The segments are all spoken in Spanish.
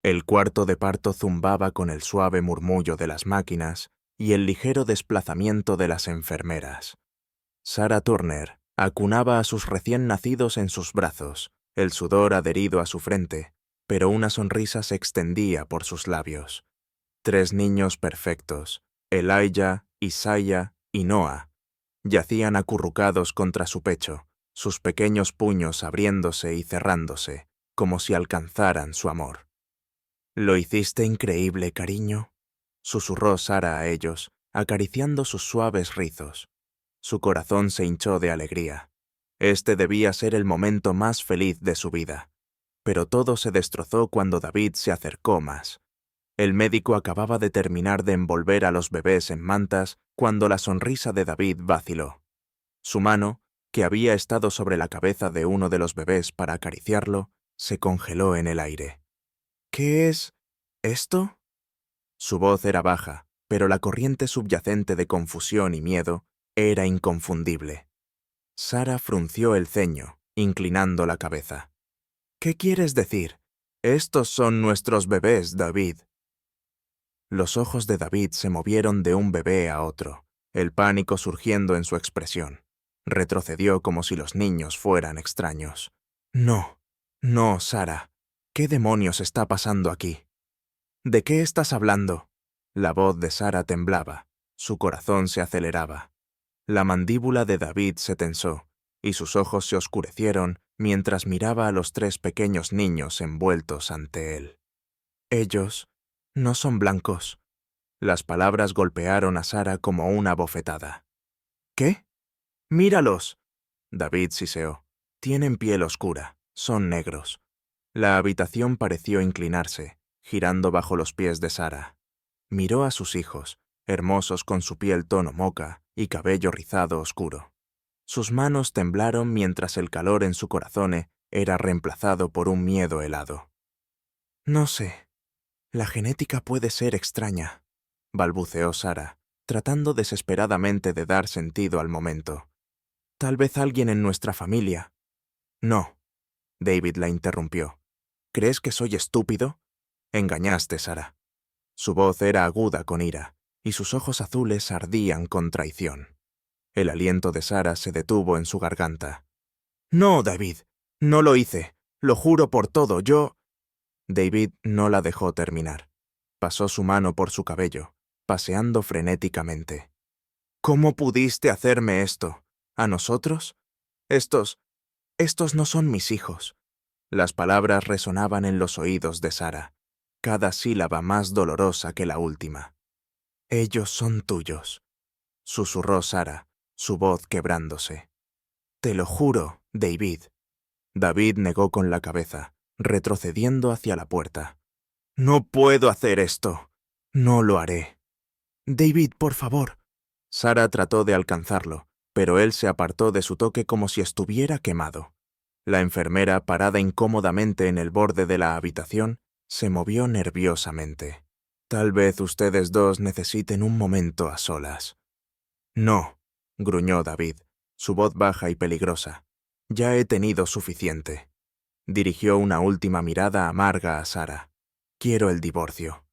El cuarto de parto zumbaba con el suave murmullo de las máquinas y el ligero desplazamiento de las enfermeras. Sarah Turner acunaba a sus recién nacidos en sus brazos, el sudor adherido a su frente, pero una sonrisa se extendía por sus labios. 3 niños perfectos, Elijah, Isaiah y Noah, yacían acurrucados contra su pecho, sus pequeños puños abriéndose y cerrándose, como si alcanzaran su amor. «Lo hiciste increíble, cariño», susurró Sarah a ellos, acariciando sus suaves rizos. Su corazón se hinchó de alegría. Este debía ser el momento más feliz de su vida. Pero todo se destrozó cuando David se acercó más. El médico acababa de terminar de envolver a los bebés en mantas cuando la sonrisa de David vaciló. Su mano, que había estado sobre la cabeza de uno de los bebés para acariciarlo, se congeló en el aire. «¿Qué es esto?» Su voz era baja, pero la corriente subyacente de confusión y miedo era inconfundible. Sarah frunció el ceño, inclinando la cabeza. «¿Qué quieres decir? Estos son nuestros bebés, David». Los ojos de David se movieron de un bebé a otro, el pánico surgiendo en su expresión. Retrocedió como si los niños fueran extraños. «No, no, Sarah. ¿Qué demonios está pasando aquí?» «¿De qué estás hablando?» La voz de Sarah temblaba, su corazón se aceleraba. La mandíbula de David se tensó, y sus ojos se oscurecieron mientras miraba a los 3 pequeños niños envueltos ante él. «Ellos no son blancos». Las palabras golpearon a Sarah como una bofetada. «¿Qué? ¡Míralos!» David siseó. «Tienen piel oscura, son negros». La habitación pareció inclinarse, girando bajo los pies de Sarah. Miró a sus hijos, hermosos con su piel tono moca y cabello rizado oscuro. Sus manos temblaron mientras el calor en su corazón era reemplazado por un miedo helado. «No sé. La genética puede ser extraña», balbuceó Sarah, tratando desesperadamente de dar sentido al momento. «Tal vez alguien en nuestra familia». «No», David la interrumpió. «¿Crees que soy estúpido?» «Engañaste, Sarah». Su voz era aguda con ira, y sus ojos azules ardían con traición. El aliento de Sarah se detuvo en su garganta. «No, David, no lo hice. Lo juro por todo, yo...» David no la dejó terminar. Pasó su mano por su cabello, paseando frenéticamente. «¿Cómo pudiste hacerme esto? ¿A nosotros? Estos no son mis hijos». Las palabras resonaban en los oídos de Sarah, cada sílaba más dolorosa que la última. «Ellos son tuyos», susurró Sarah, su voz quebrándose. «Te lo juro, David». David negó con la cabeza, retrocediendo hacia la puerta. «No puedo hacer esto. No lo haré». «David, por favor». Sarah trató de alcanzarlo, pero él se apartó de su toque como si estuviera quemado. La enfermera, parada incómodamente en el borde de la habitación, se movió nerviosamente. «Tal vez ustedes dos necesiten un momento a solas». «No», gruñó David, su voz baja y peligrosa. «Ya he tenido suficiente». Dirigió una última mirada amarga a Sarah. «Quiero el divorcio».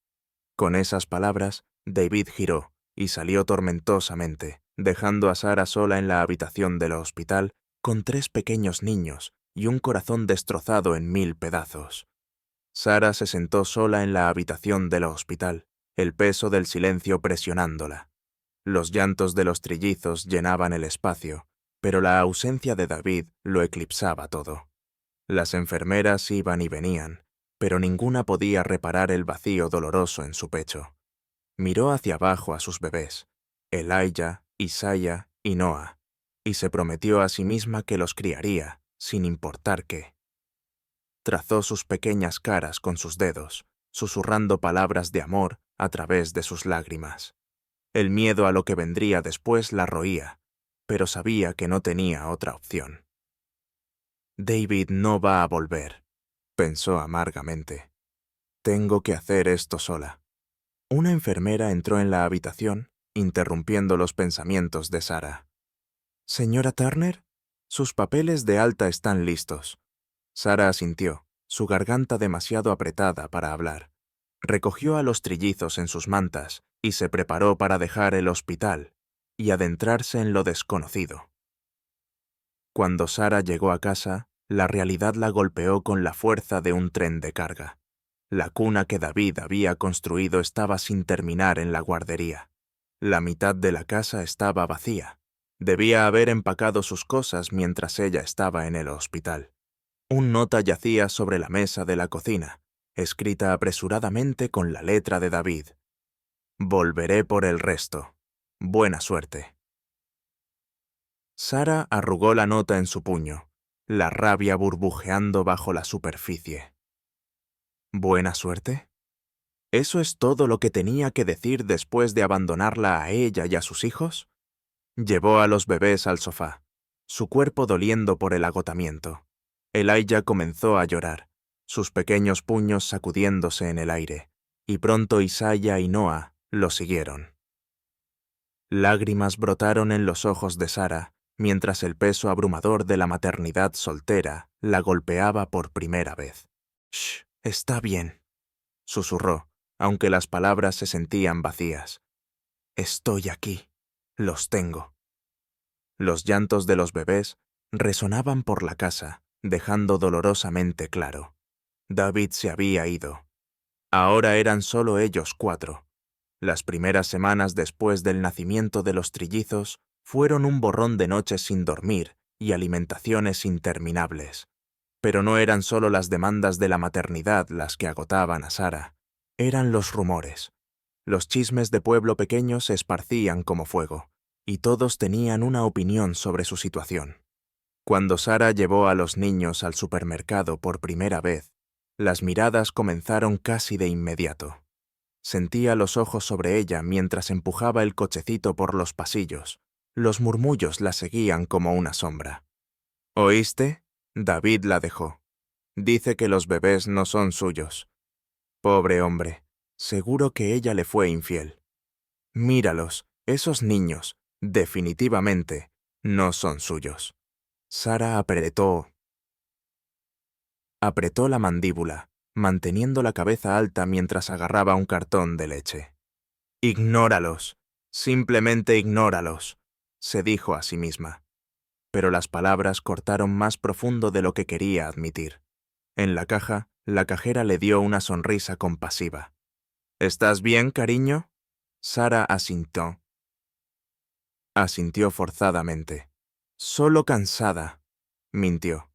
Con esas palabras, David giró y salió tormentosamente, dejando a Sarah sola en la habitación del hospital con 3 pequeños niños y un corazón destrozado en 1000 pedazos. Sarah se sentó sola en la habitación del hospital, el peso del silencio presionándola. Los llantos de los trillizos llenaban el espacio, pero la ausencia de David lo eclipsaba todo. Las enfermeras iban y venían, pero ninguna podía reparar el vacío doloroso en su pecho. Miró hacia abajo a sus bebés, Elijah, Isaiah y Noah, y se prometió a sí misma que los criaría, sin importar qué. Trazó sus pequeñas caras con sus dedos, susurrando palabras de amor a través de sus lágrimas. El miedo a lo que vendría después la roía, pero sabía que no tenía otra opción. «David no va a volver», pensó amargamente. «Tengo que hacer esto sola». Una enfermera entró en la habitación, interrumpiendo los pensamientos de Sarah. «Señora Turner, sus papeles de alta están listos». Sarah asintió, su garganta demasiado apretada para hablar. Recogió a los trillizos en sus mantas y se preparó para dejar el hospital y adentrarse en lo desconocido. Cuando Sara llegó a casa, la realidad la golpeó con la fuerza de un tren de carga. La cuna que David había construido estaba sin terminar en la guardería. La mitad de la casa estaba vacía. Debía haber empacado sus cosas mientras ella estaba en el hospital. Un nota yacía sobre la mesa de la cocina, escrita apresuradamente con la letra de David. Volveré por el resto. Buena suerte. Sara arrugó la nota en su puño, la rabia burbujeando bajo la superficie. ¿Buena suerte? ¿Eso es todo lo que tenía que decir después de abandonarla a ella y a sus hijos? Llevó a los bebés al sofá, su cuerpo doliendo por el agotamiento. Elijah comenzó a llorar, sus pequeños puños sacudiéndose en el aire, y pronto Isaiah y Noah lo siguieron. Lágrimas brotaron en los ojos de Sara, mientras el peso abrumador de la maternidad soltera la golpeaba por primera vez. «Shh, está bien», susurró, aunque las palabras se sentían vacías. «Estoy aquí. Los tengo». Los llantos de los bebés resonaban por la casa, dejando dolorosamente claro. David se había ido. Ahora eran solo ellos 4. Las primeras semanas después del nacimiento de los trillizos fueron un borrón de noches sin dormir y alimentaciones interminables. Pero no eran solo las demandas de la maternidad las que agotaban a Sara. Eran los rumores. Los chismes de pueblo pequeño se esparcían como fuego, y todos tenían una opinión sobre su situación. Cuando Sara llevó a los niños al supermercado por primera vez, las miradas comenzaron casi de inmediato. Sentía los ojos sobre ella mientras empujaba el cochecito por los pasillos. Los murmullos la seguían como una sombra. «¿Oíste? David la dejó. Dice que los bebés no son suyos. Pobre hombre, seguro que ella le fue infiel. Míralos, esos niños, definitivamente, no son suyos». Sara apretó la mandíbula, manteniendo la cabeza alta mientras agarraba un cartón de leche. «Ignóralos, simplemente ignóralos», se dijo a sí misma. Pero las palabras cortaron más profundo de lo que quería admitir. En la caja, la cajera le dio una sonrisa compasiva. «¿Estás bien, cariño?» Sara asintió. Asintió forzadamente. «Solo cansada», mintió.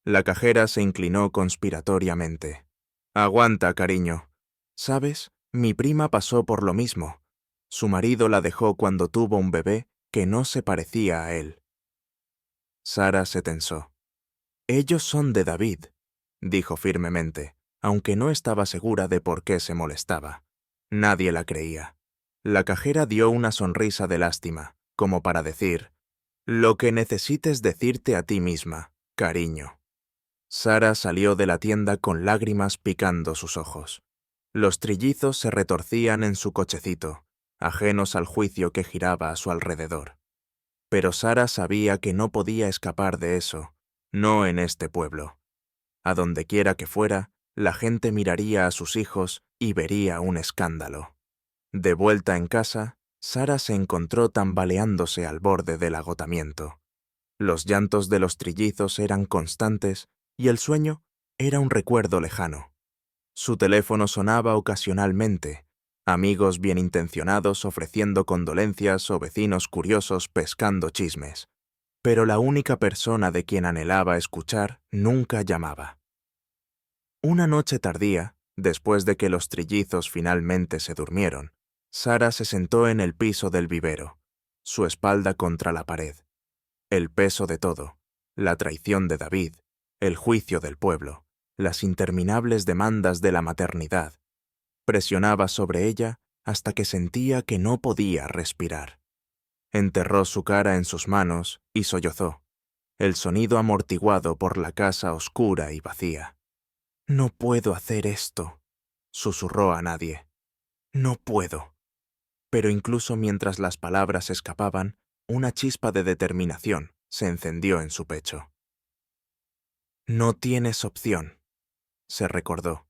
La cajera se inclinó conspiratoriamente. «Aguanta, cariño. ¿Sabes? Mi prima pasó por lo mismo. Su marido la dejó cuando tuvo un bebé que no se parecía a él». Sara se tensó. «Ellos son de David», dijo firmemente, aunque no estaba segura de por qué se molestaba. Nadie la creía. La cajera dio una sonrisa de lástima, como para decir, «Lo que necesites decirte a ti misma, cariño». Sara salió de la tienda con lágrimas picando sus ojos. Los trillizos se retorcían en su cochecito, ajenos al juicio que giraba a su alrededor. Pero Sara sabía que no podía escapar de eso, no en este pueblo. A donde quiera que fuera, la gente miraría a sus hijos y vería un escándalo. De vuelta en casa, Sara se encontró tambaleándose al borde del agotamiento. Los llantos de los trillizos eran constantes y el sueño era un recuerdo lejano. Su teléfono sonaba ocasionalmente, amigos bien intencionados ofreciendo condolencias o vecinos curiosos pescando chismes. Pero la única persona de quien anhelaba escuchar nunca llamaba. Una noche tardía, después de que los trillizos finalmente se durmieron, Sara se sentó en el piso del vivero, su espalda contra la pared. El peso de todo, la traición de David, el juicio del pueblo, las interminables demandas de la maternidad, presionaba sobre ella hasta que sentía que no podía respirar. Enterró su cara en sus manos y sollozó, el sonido amortiguado por la casa oscura y vacía. «No puedo hacer esto», susurró a nadie. «No puedo». Pero incluso mientras las palabras escapaban, una chispa de determinación se encendió en su pecho. «No tienes opción», se recordó.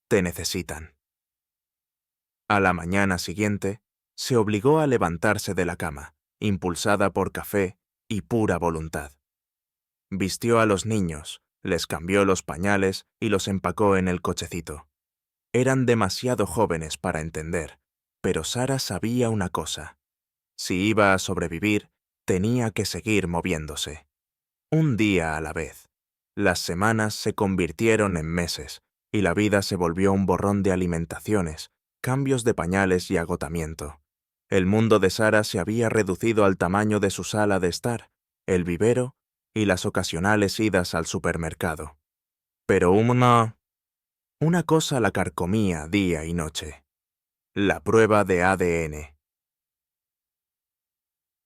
Te necesitan. A la mañana siguiente, se obligó a levantarse de la cama, impulsada por café y pura voluntad. Vistió a los niños, les cambió los pañales y los empacó en el cochecito. Eran demasiado jóvenes para entender, pero Sara sabía una cosa. Si iba a sobrevivir, tenía que seguir moviéndose. Un día a la vez. Las semanas se convirtieron en meses, y la vida se volvió un borrón de alimentaciones, cambios de pañales y agotamiento. El mundo de Sara se había reducido al tamaño de su sala de estar, el vivero y las ocasionales idas al supermercado. Pero una cosa la carcomía día y noche. La prueba de ADN.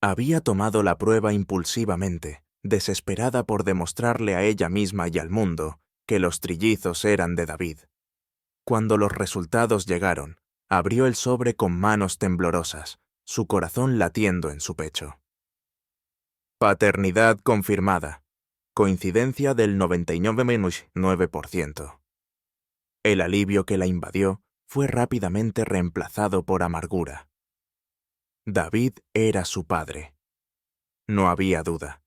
Había tomado la prueba impulsivamente, desesperada por demostrarle a ella misma y al mundo que los trillizos eran de David. Cuando los resultados llegaron, abrió el sobre con manos temblorosas, su corazón latiendo en su pecho. Paternidad confirmada. Coincidencia del 99,9%. El alivio que la invadió fue rápidamente reemplazado por amargura. David era su padre. No había duda,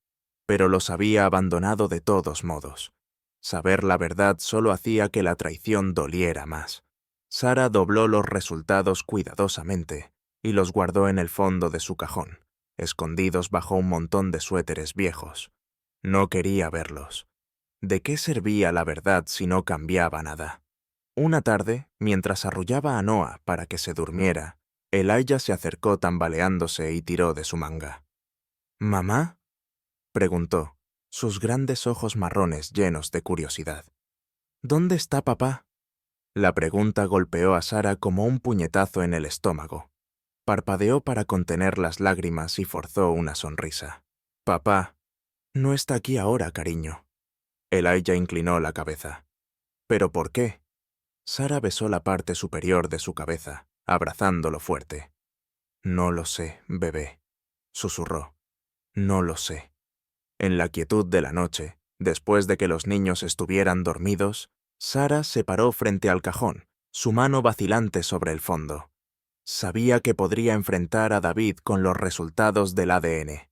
pero los había abandonado de todos modos. Saber la verdad solo hacía que la traición doliera más. Sara dobló los resultados cuidadosamente y los guardó en el fondo de su cajón, escondidos bajo un montón de suéteres viejos. No quería verlos. ¿De qué servía la verdad si no cambiaba nada? Una tarde, mientras arrullaba a Noah para que se durmiera, Elijah se acercó tambaleándose y tiró de su manga. ¿Mamá?, preguntó, sus grandes ojos marrones llenos de curiosidad. ¿Dónde está papá? La pregunta golpeó a Sara como un puñetazo en el estómago. Parpadeó para contener las lágrimas y forzó una sonrisa. Papá, no está aquí ahora, cariño. Elijah inclinó la cabeza. ¿Pero por qué? Sara besó la parte superior de su cabeza, abrazándolo fuerte. No lo sé, bebé, susurró. No lo sé. En la quietud de la noche, después de que los niños estuvieran dormidos, Sara se paró frente al cajón, su mano vacilante sobre el fondo. Sabía que podría enfrentar a David con los resultados del ADN.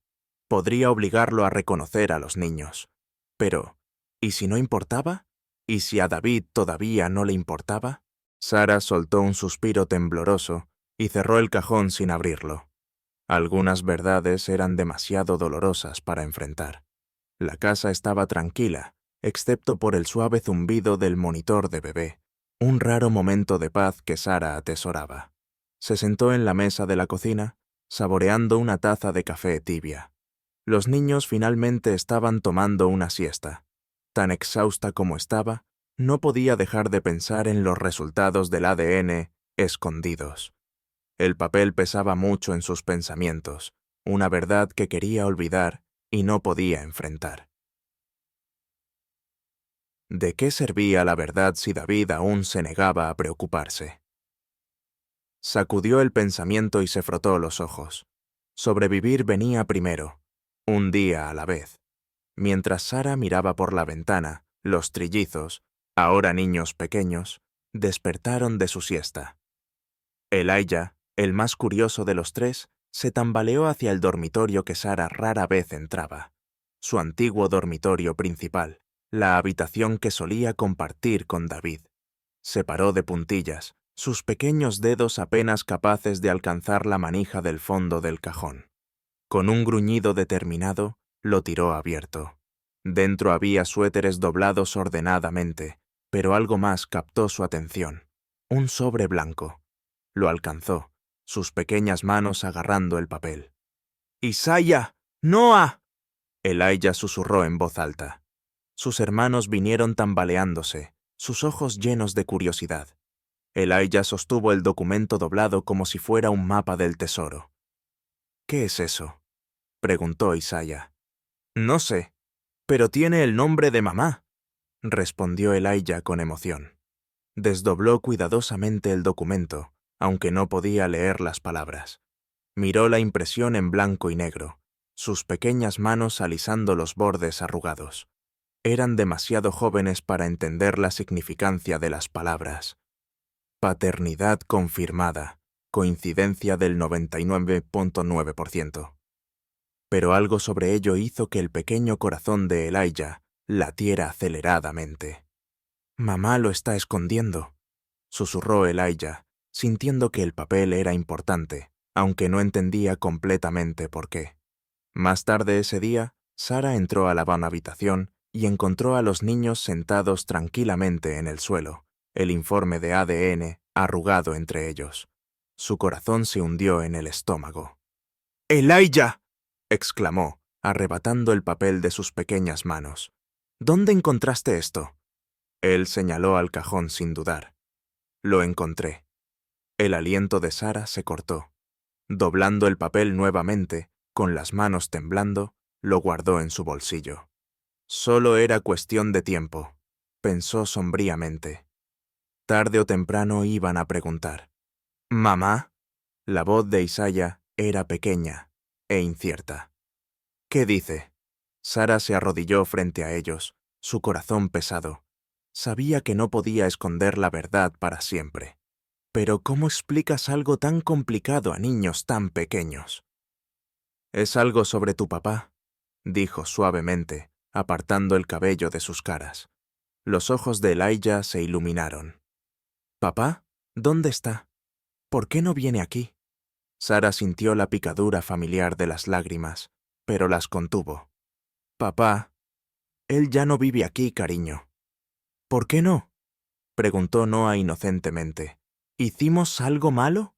Podría obligarlo a reconocer a los niños. Pero, ¿y si no importaba? ¿Y si a David todavía no le importaba? Sara soltó un suspiro tembloroso y cerró el cajón sin abrirlo. Algunas verdades eran demasiado dolorosas para enfrentar. La casa estaba tranquila, excepto por el suave zumbido del monitor de bebé, un raro momento de paz que Sara atesoraba. Se sentó en la mesa de la cocina, saboreando una taza de café tibia. Los niños finalmente estaban tomando una siesta. Tan exhausta como estaba, no podía dejar de pensar en los resultados del ADN escondidos. El papel pesaba mucho en sus pensamientos, una verdad que quería olvidar y no podía enfrentar. ¿De qué servía la verdad si David aún se negaba a preocuparse? Sacudió el pensamiento y se frotó los ojos. Sobrevivir venía primero, un día a la vez. Mientras Sara miraba por la ventana, los trillizos, ahora niños pequeños, despertaron de su siesta. Elijah, el más curioso de los tres, se tambaleó hacia el dormitorio que Sara rara vez entraba, su antiguo dormitorio principal, la habitación que solía compartir con David. Se paró de puntillas, sus pequeños dedos apenas capaces de alcanzar la manija del fondo del cajón. Con un gruñido determinado, lo tiró abierto. Dentro había suéteres doblados ordenadamente, pero algo más captó su atención. Un sobre blanco. Lo alcanzó, sus pequeñas manos agarrando el papel. «¡Isaiah! ¡Noah!», Elijah susurró en voz alta. Sus hermanos vinieron tambaleándose, sus ojos llenos de curiosidad. Elijah sostuvo el documento doblado como si fuera un mapa del tesoro. «¿Qué es eso?», preguntó Isaiah. «No sé, pero tiene el nombre de mamá», respondió Elijah con emoción. Desdobló cuidadosamente el documento, aunque no podía leer las palabras. Miró la impresión en blanco y negro, sus pequeñas manos alisando los bordes arrugados. Eran demasiado jóvenes para entender la significancia de las palabras. Paternidad confirmada, coincidencia del 99.9%. Pero algo sobre ello hizo que el pequeño corazón de Elijah latiera aceleradamente. «Mamá lo está escondiendo», susurró Elijah, sintiendo que el papel era importante, aunque no entendía completamente por qué. Más tarde ese día, Sara entró a la habitación y encontró a los niños sentados tranquilamente en el suelo, el informe de ADN arrugado entre ellos. Su corazón se hundió en el estómago. «¡Elijah!», exclamó, arrebatando el papel de sus pequeñas manos. «¿Dónde encontraste esto?». Él señaló al cajón sin dudar. «Lo encontré». El aliento de Sara se cortó. Doblando el papel nuevamente, con las manos temblando, lo guardó en su bolsillo. Solo era cuestión de tiempo, pensó sombríamente. Tarde o temprano iban a preguntar. «¿Mamá?». La voz de Isaiah era pequeña e incierta. «¿Qué dice?». Sara se arrodilló frente a ellos, su corazón pesado. Sabía que no podía esconder la verdad para siempre. Pero ¿cómo explicas algo tan complicado a niños tan pequeños? «Es algo sobre tu papá», dijo suavemente, apartando el cabello de sus caras. Los ojos de Elijah se iluminaron. «¿Papá? ¿Dónde está? ¿Por qué no viene aquí?». Sara sintió la picadura familiar de las lágrimas, pero las contuvo. «Papá, él ya no vive aquí, cariño». «¿Por qué no?», preguntó Noah inocentemente. «¿Hicimos algo malo?».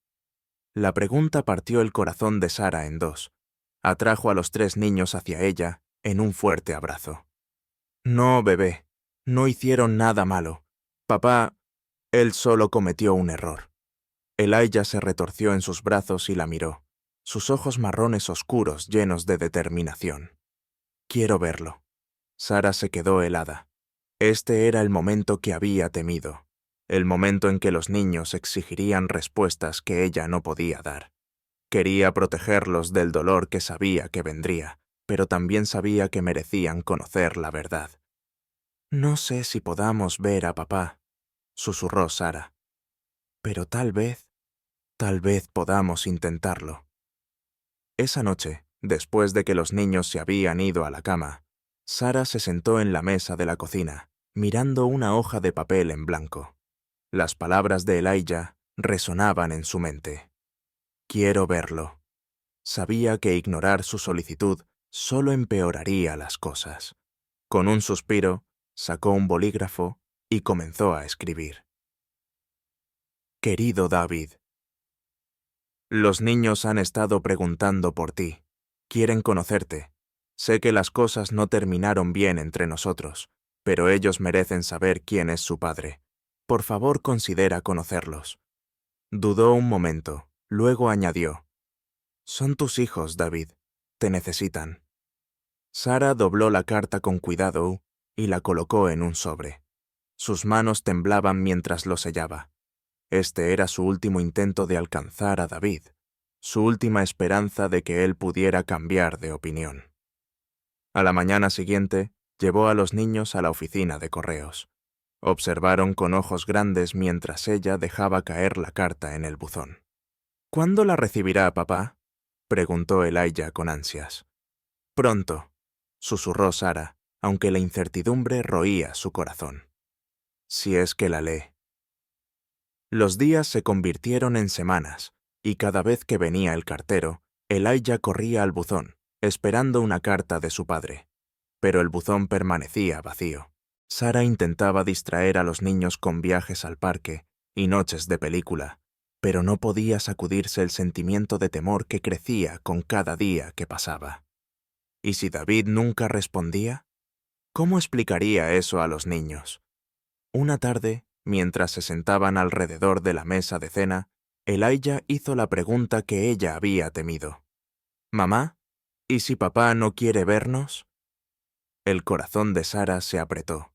La pregunta partió el corazón de Sara en dos. Atrajo a los 3 niños hacia ella en un fuerte abrazo. «No, bebé, no hicieron nada malo. Papá, él solo cometió un error». Elijah se retorció en sus brazos y la miró, sus ojos marrones oscuros llenos de determinación. «Quiero verlo». Sara se quedó helada. Este era el momento que había temido, el momento en que los niños exigirían respuestas que ella no podía dar. Quería protegerlos del dolor que sabía que vendría, pero también sabía que merecían conocer la verdad. «No sé si podamos ver a papá», susurró Sara. «Pero tal vez podamos intentarlo». Esa noche, después de que los niños se habían ido a la cama, Sara se sentó en la mesa de la cocina, mirando una hoja de papel en blanco. Las palabras de Elijah resonaban en su mente. «Quiero verlo». Sabía que ignorar su solicitud solo empeoraría las cosas. Con un suspiro, sacó un bolígrafo y comenzó a escribir. «Querido David, los niños han estado preguntando por ti. Quieren conocerte. Sé que las cosas no terminaron bien entre nosotros, pero ellos merecen saber quién es su padre. Por favor, considera conocerlos». Dudó un momento, luego añadió: «Son tus hijos, David. Te necesitan». Sara dobló la carta con cuidado y la colocó en un sobre. Sus manos temblaban mientras lo sellaba. Este era su último intento de alcanzar a David, su última esperanza de que él pudiera cambiar de opinión. A la mañana siguiente, llevó a los niños a la oficina de correos. Observaron con ojos grandes mientras ella dejaba caer la carta en el buzón. «¿Cuándo la recibirá, papá?», preguntó Elijah con ansias. «Pronto», susurró Sara, aunque la incertidumbre roía su corazón. «Si es que la lee». Los días se convirtieron en semanas, y cada vez que venía el cartero, Elijah corría al buzón, esperando una carta de su padre. Pero el buzón permanecía vacío. Sara intentaba distraer a los niños con viajes al parque y noches de película, pero no podía sacudirse el sentimiento de temor que crecía con cada día que pasaba. ¿Y si David nunca respondía? ¿Cómo explicaría eso a los niños? Una tarde, mientras se sentaban alrededor de la mesa de cena, Elijah hizo la pregunta que ella había temido. «Mamá, ¿y si papá no quiere vernos?». El corazón de Sara se apretó.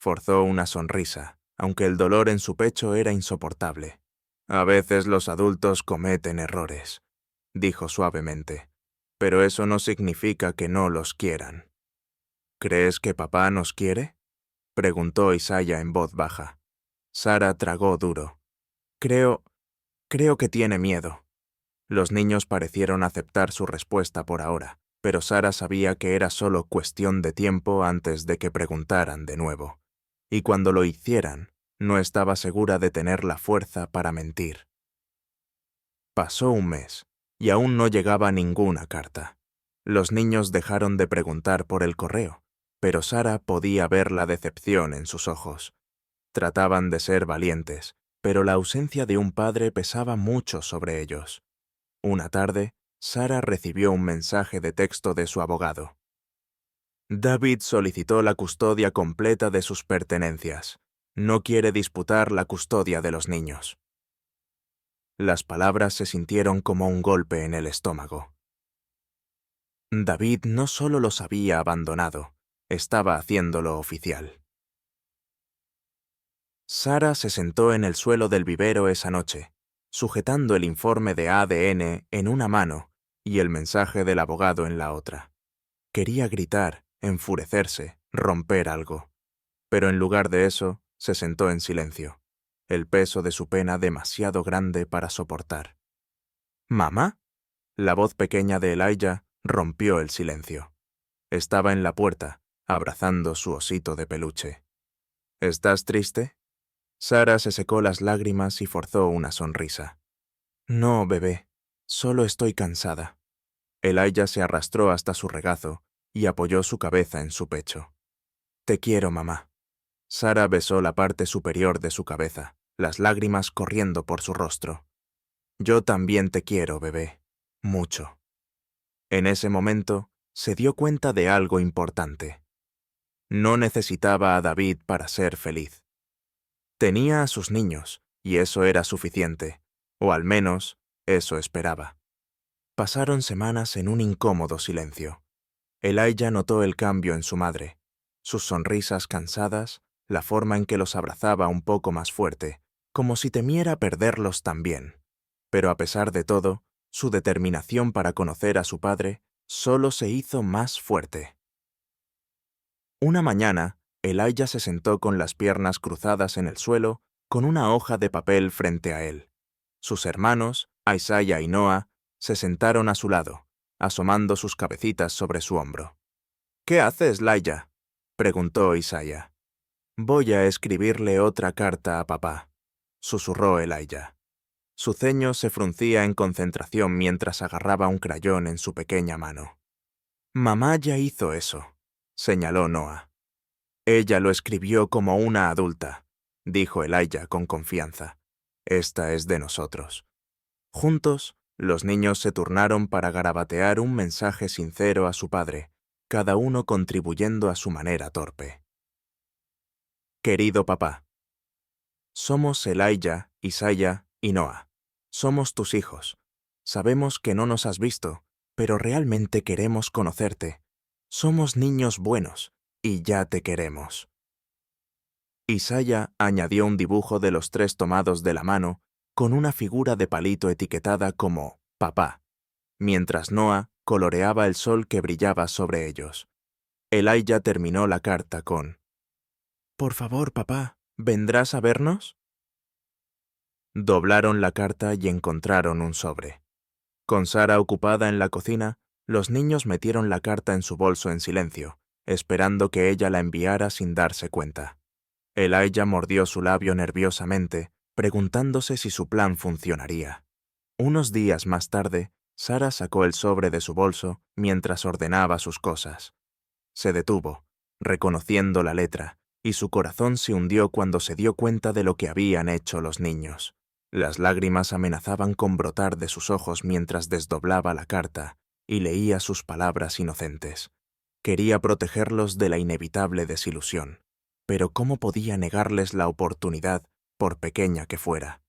Forzó una sonrisa, aunque el dolor en su pecho era insoportable. «A veces los adultos cometen errores», dijo suavemente, «pero eso no significa que no los quieran». ¿Crees que papá nos quiere?, preguntó Isaiah en voz baja. Sara tragó duro. Creo que tiene miedo. Los niños parecieron aceptar su respuesta por ahora, pero Sara sabía que era solo cuestión de tiempo antes de que preguntaran de nuevo. Y cuando lo hicieran, no estaba segura de tener la fuerza para mentir. Pasó un mes, y aún no llegaba ninguna carta. Los niños dejaron de preguntar por el correo, pero Sara podía ver la decepción en sus ojos. Trataban de ser valientes, pero la ausencia de un padre pesaba mucho sobre ellos. Una tarde, Sara recibió un mensaje de texto de su abogado. David solicitó la custodia completa de sus pertenencias. No quiere disputar la custodia de los niños. Las palabras se sintieron como un golpe en el estómago. David no solo los había abandonado, estaba haciéndolo oficial. Sara se sentó en el suelo del vivero esa noche, sujetando el informe de ADN en una mano y el mensaje del abogado en la otra. Quería gritar, enfurecerse, romper algo. Pero en lugar de eso, se sentó en silencio, el peso de su pena demasiado grande para soportar. ¿Mamá? La voz pequeña de Elijah rompió el silencio. Estaba en la puerta, abrazando su osito de peluche. ¿Estás triste? Sara se secó las lágrimas y forzó una sonrisa. No, bebé, solo estoy cansada. Elijah se arrastró hasta su regazo y apoyó su cabeza en su pecho. Te quiero, mamá. Sara besó la parte superior de su cabeza, las lágrimas corriendo por su rostro. Yo también te quiero, bebé. Mucho. En ese momento, se dio cuenta de algo importante. No necesitaba a David para ser feliz. Tenía a sus niños, y eso era suficiente, o al menos, eso esperaba. Pasaron semanas en un incómodo silencio. Elijah notó el cambio en su madre, sus sonrisas cansadas, la forma en que los abrazaba un poco más fuerte, como si temiera perderlos también. Pero a pesar de todo, su determinación para conocer a su padre solo se hizo más fuerte. Una mañana, Elijah se sentó con las piernas cruzadas en el suelo, con una hoja de papel frente a él. Sus hermanos, Isaiah y Noah, se sentaron a su lado, asomando sus cabecitas sobre su hombro. ¿Qué haces, Elijah?, preguntó Isaiah. Voy a escribirle otra carta a papá, susurró Elijah. Su ceño se fruncía en concentración mientras agarraba un crayón en su pequeña mano. Mamá ya hizo eso, señaló Noah. Ella lo escribió como una adulta, dijo Elijah con confianza. Esta es de nosotros. Juntos, los niños se turnaron para garabatear un mensaje sincero a su padre, cada uno contribuyendo a su manera torpe. Querido papá, somos Elijah, Isaiah y Noah. Somos tus hijos. Sabemos que no nos has visto, pero realmente queremos conocerte. Somos niños buenos, y ya te queremos. Isaiah añadió un dibujo de los 3 tomados de la mano con una figura de palito etiquetada como papá, mientras Noah coloreaba el sol que brillaba sobre ellos. Elijah terminó la carta con: Por favor, papá, ¿vendrás a vernos? Doblaron la carta y encontraron un sobre. Con Sara ocupada en la cocina, los niños metieron la carta en su bolso en silencio, esperando que ella la enviara sin darse cuenta. Elijah mordió su labio nerviosamente, preguntándose si su plan funcionaría. Unos días más tarde, Sara sacó el sobre de su bolso mientras ordenaba sus cosas. Se detuvo, reconociendo la letra, y su corazón se hundió cuando se dio cuenta de lo que habían hecho los niños. Las lágrimas amenazaban con brotar de sus ojos mientras desdoblaba la carta y leía sus palabras inocentes. Quería protegerlos de la inevitable desilusión, pero ¿cómo podía negarles la oportunidad, por pequeña que fuera?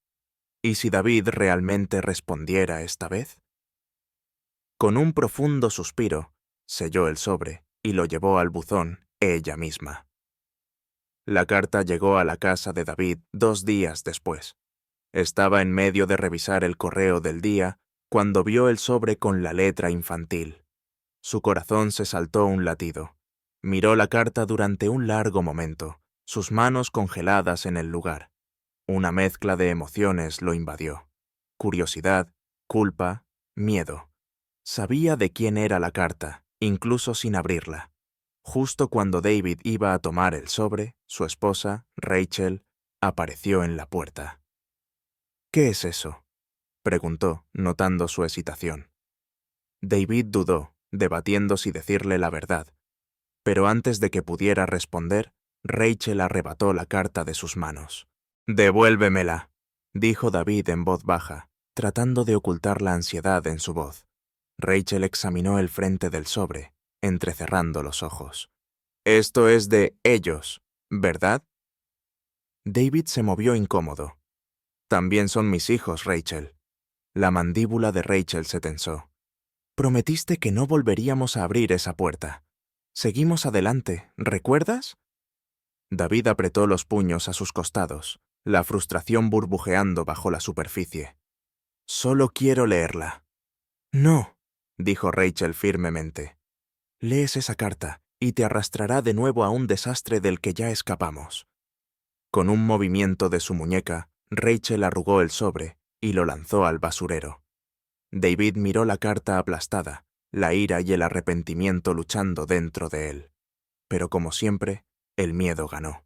¿Y si David realmente respondiera esta vez? Con un profundo suspiro, selló el sobre y lo llevó al buzón ella misma. La carta llegó a la casa de David 2 días después. Estaba en medio de revisar el correo del día cuando vio el sobre con la letra infantil. Su corazón se saltó un latido. Miró la carta durante un largo momento, sus manos congeladas en el lugar. Una mezcla de emociones lo invadió. Curiosidad, culpa, miedo. Sabía de quién era la carta, incluso sin abrirla. Justo cuando David iba a tomar el sobre, su esposa, Rachel, apareció en la puerta. «¿Qué es eso?», preguntó, notando su hesitación. David dudó, debatiendo si decirle la verdad, pero antes de que pudiera responder, Rachel arrebató la carta de sus manos. «Devuélvemela», dijo David en voz baja, tratando de ocultar la ansiedad en su voz. Rachel examinó el frente del sobre, entrecerrando los ojos. «Esto es de ellos, ¿verdad?». David se movió incómodo. «También son mis hijos, Rachel». La mandíbula de Rachel se tensó. «Prometiste que no volveríamos a abrir esa puerta. Seguimos adelante, ¿recuerdas?». David apretó los puños a sus costados, la frustración burbujeando bajo la superficie. «Solo quiero leerla». «No», dijo Rachel firmemente. «Lees esa carta y te arrastrará de nuevo a un desastre del que ya escapamos». Con un movimiento de su muñeca, Rachel arrugó el sobre y lo lanzó al basurero. David miró la carta aplastada, la ira y el arrepentimiento luchando dentro de él. Pero como siempre, el miedo ganó.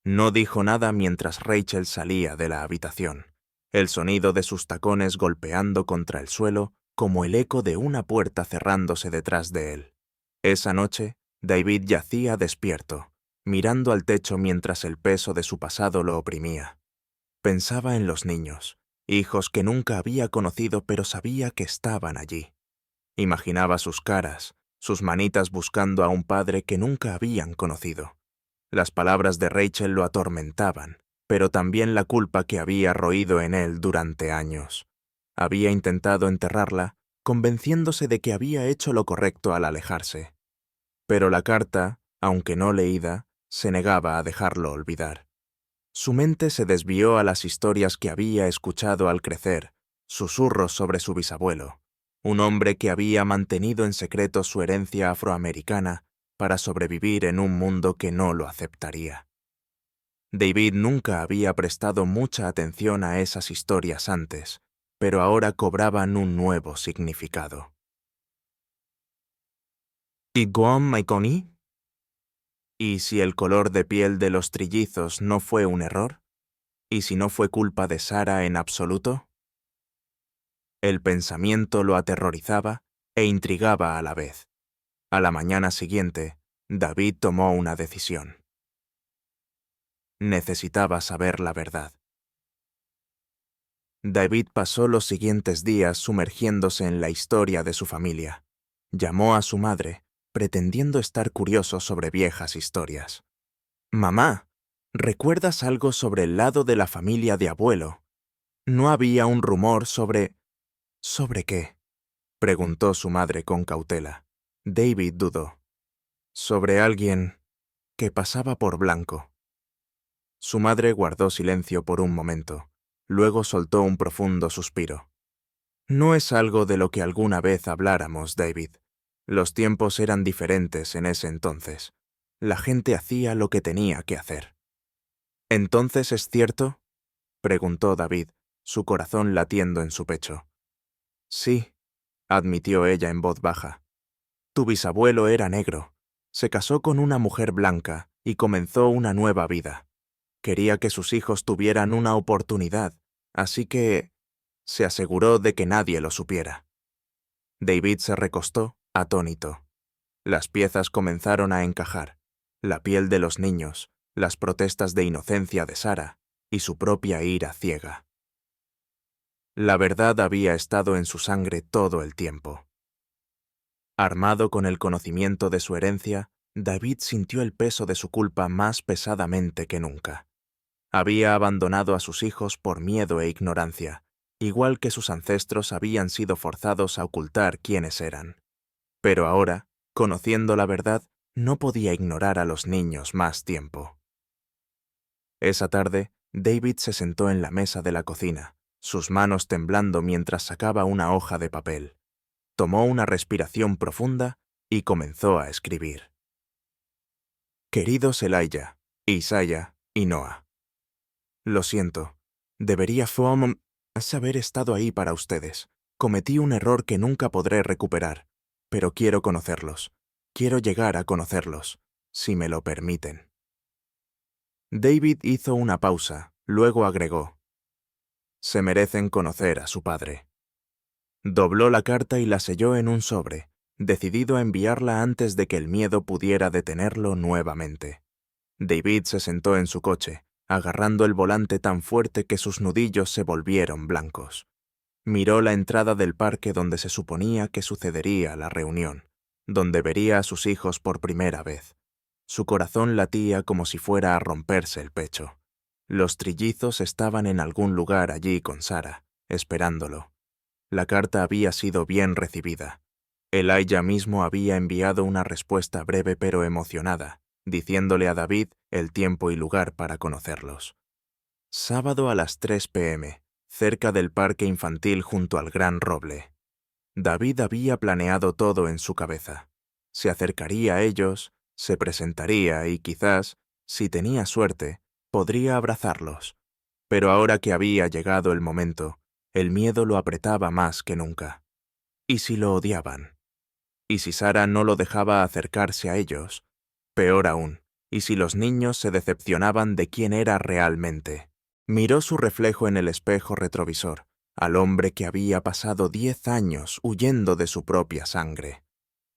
No dijo nada mientras Rachel salía de la habitación, el sonido de sus tacones golpeando contra el suelo como el eco de una puerta cerrándose detrás de él. Esa noche, David yacía despierto, mirando al techo mientras el peso de su pasado lo oprimía. Pensaba en los niños, hijos que nunca había conocido pero sabía que estaban allí. Imaginaba sus caras, sus manitas buscando a un padre que nunca habían conocido. Las palabras de Rachel lo atormentaban, pero también la culpa que había roído en él durante años. Había intentado enterrarla, convenciéndose de que había hecho lo correcto al alejarse. Pero la carta, aunque no leída, se negaba a dejarlo olvidar. Su mente se desvió a las historias que había escuchado al crecer, susurros sobre su bisabuelo, un hombre que había mantenido en secreto su herencia afroamericana para sobrevivir en un mundo que no lo aceptaría. David nunca había prestado mucha atención a esas historias antes, pero ahora cobraban un nuevo significado. ¿Iguam Maikoni? ¿Y si el color de piel de los trillizos no fue un error? ¿Y si no fue culpa de Sara en absoluto? El pensamiento lo aterrorizaba e intrigaba a la vez. A la mañana siguiente, David tomó una decisión. Necesitaba saber la verdad. David pasó los siguientes días sumergiéndose en la historia de su familia. Llamó a su madre, pretendiendo estar curioso sobre viejas historias. «Mamá, ¿recuerdas algo sobre el lado de la familia de abuelo? ¿No había un rumor sobre...». «¿Sobre qué?», preguntó su madre con cautela. David dudó. «Sobre alguien que pasaba por blanco». Su madre guardó silencio por un momento. Luego soltó un profundo suspiro. «No es algo de lo que alguna vez habláramos, David. Los tiempos eran diferentes en ese entonces. La gente hacía lo que tenía que hacer». «¿Entonces es cierto?», preguntó David, su corazón latiendo en su pecho. «Sí», admitió ella en voz baja. «Tu bisabuelo era negro. Se casó con una mujer blanca y comenzó una nueva vida. Quería que sus hijos tuvieran una oportunidad, así que se aseguró de que nadie lo supiera». David se recostó, atónito. Las piezas comenzaron a encajar. La piel de los niños, las protestas de inocencia de Sara y su propia ira ciega. La verdad había estado en su sangre todo el tiempo. Armado con el conocimiento de su herencia, David sintió el peso de su culpa más pesadamente que nunca. Había abandonado a sus hijos por miedo e ignorancia, igual que sus ancestros habían sido forzados a ocultar quiénes eran. Pero ahora, conociendo la verdad, no podía ignorar a los niños más tiempo. Esa tarde, David se sentó en la mesa de la cocina, sus manos temblando mientras sacaba una hoja de papel. Tomó una respiración profunda y comenzó a escribir. Queridos Elijah, Isaiah y Noah. Lo siento. Debería haber estado ahí para ustedes. Cometí un error que nunca podré recuperar, pero quiero conocerlos. Quiero llegar a conocerlos, si me lo permiten. David hizo una pausa, luego agregó: se merecen conocer a su padre. Dobló la carta y la selló en un sobre, decidido a enviarla antes de que el miedo pudiera detenerlo nuevamente. David se sentó en su coche, agarrando el volante tan fuerte que sus nudillos se volvieron blancos. Miró la entrada del parque donde se suponía que sucedería la reunión, donde vería a sus hijos por primera vez. Su corazón latía como si fuera a romperse el pecho. Los trillizos estaban en algún lugar allí con Sara, esperándolo. La carta había sido bien recibida. Elijah mismo había enviado una respuesta breve pero emocionada, diciéndole a David el tiempo y lugar para conocerlos. Sábado a las 3 p.m., cerca del parque infantil junto al Gran Roble. David había planeado todo en su cabeza. Se acercaría a ellos, se presentaría y quizás, si tenía suerte, podría abrazarlos. Pero ahora que había llegado el momento, el miedo lo apretaba más que nunca. ¿Y si lo odiaban? ¿Y si Sara no lo dejaba acercarse a ellos? Peor aún, ¿y si los niños se decepcionaban de quién era realmente? Miró su reflejo en el espejo retrovisor, al hombre que había pasado 10 años huyendo de su propia sangre.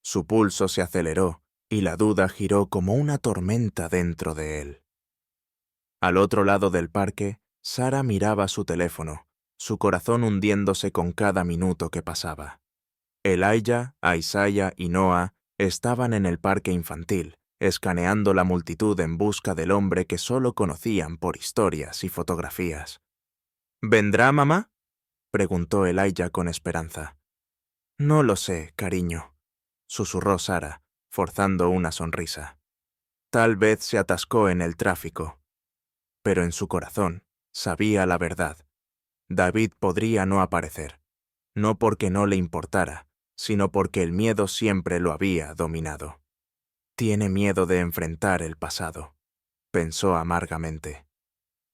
Su pulso se aceleró y la duda giró como una tormenta dentro de él. Al otro lado del parque, Sara miraba su teléfono, su corazón hundiéndose con cada minuto que pasaba. Elijah, Isaiah y Noah estaban en el parque infantil, escaneando la multitud en busca del hombre que solo conocían por historias y fotografías. ¿Vendrá mamá?, preguntó Elijah con esperanza. No lo sé, cariño, susurró Sara, forzando una sonrisa. Tal vez se atascó en el tráfico. Pero en su corazón sabía la verdad. David podría no aparecer, no porque no le importara, sino porque el miedo siempre lo había dominado. Tiene miedo de enfrentar el pasado, pensó amargamente.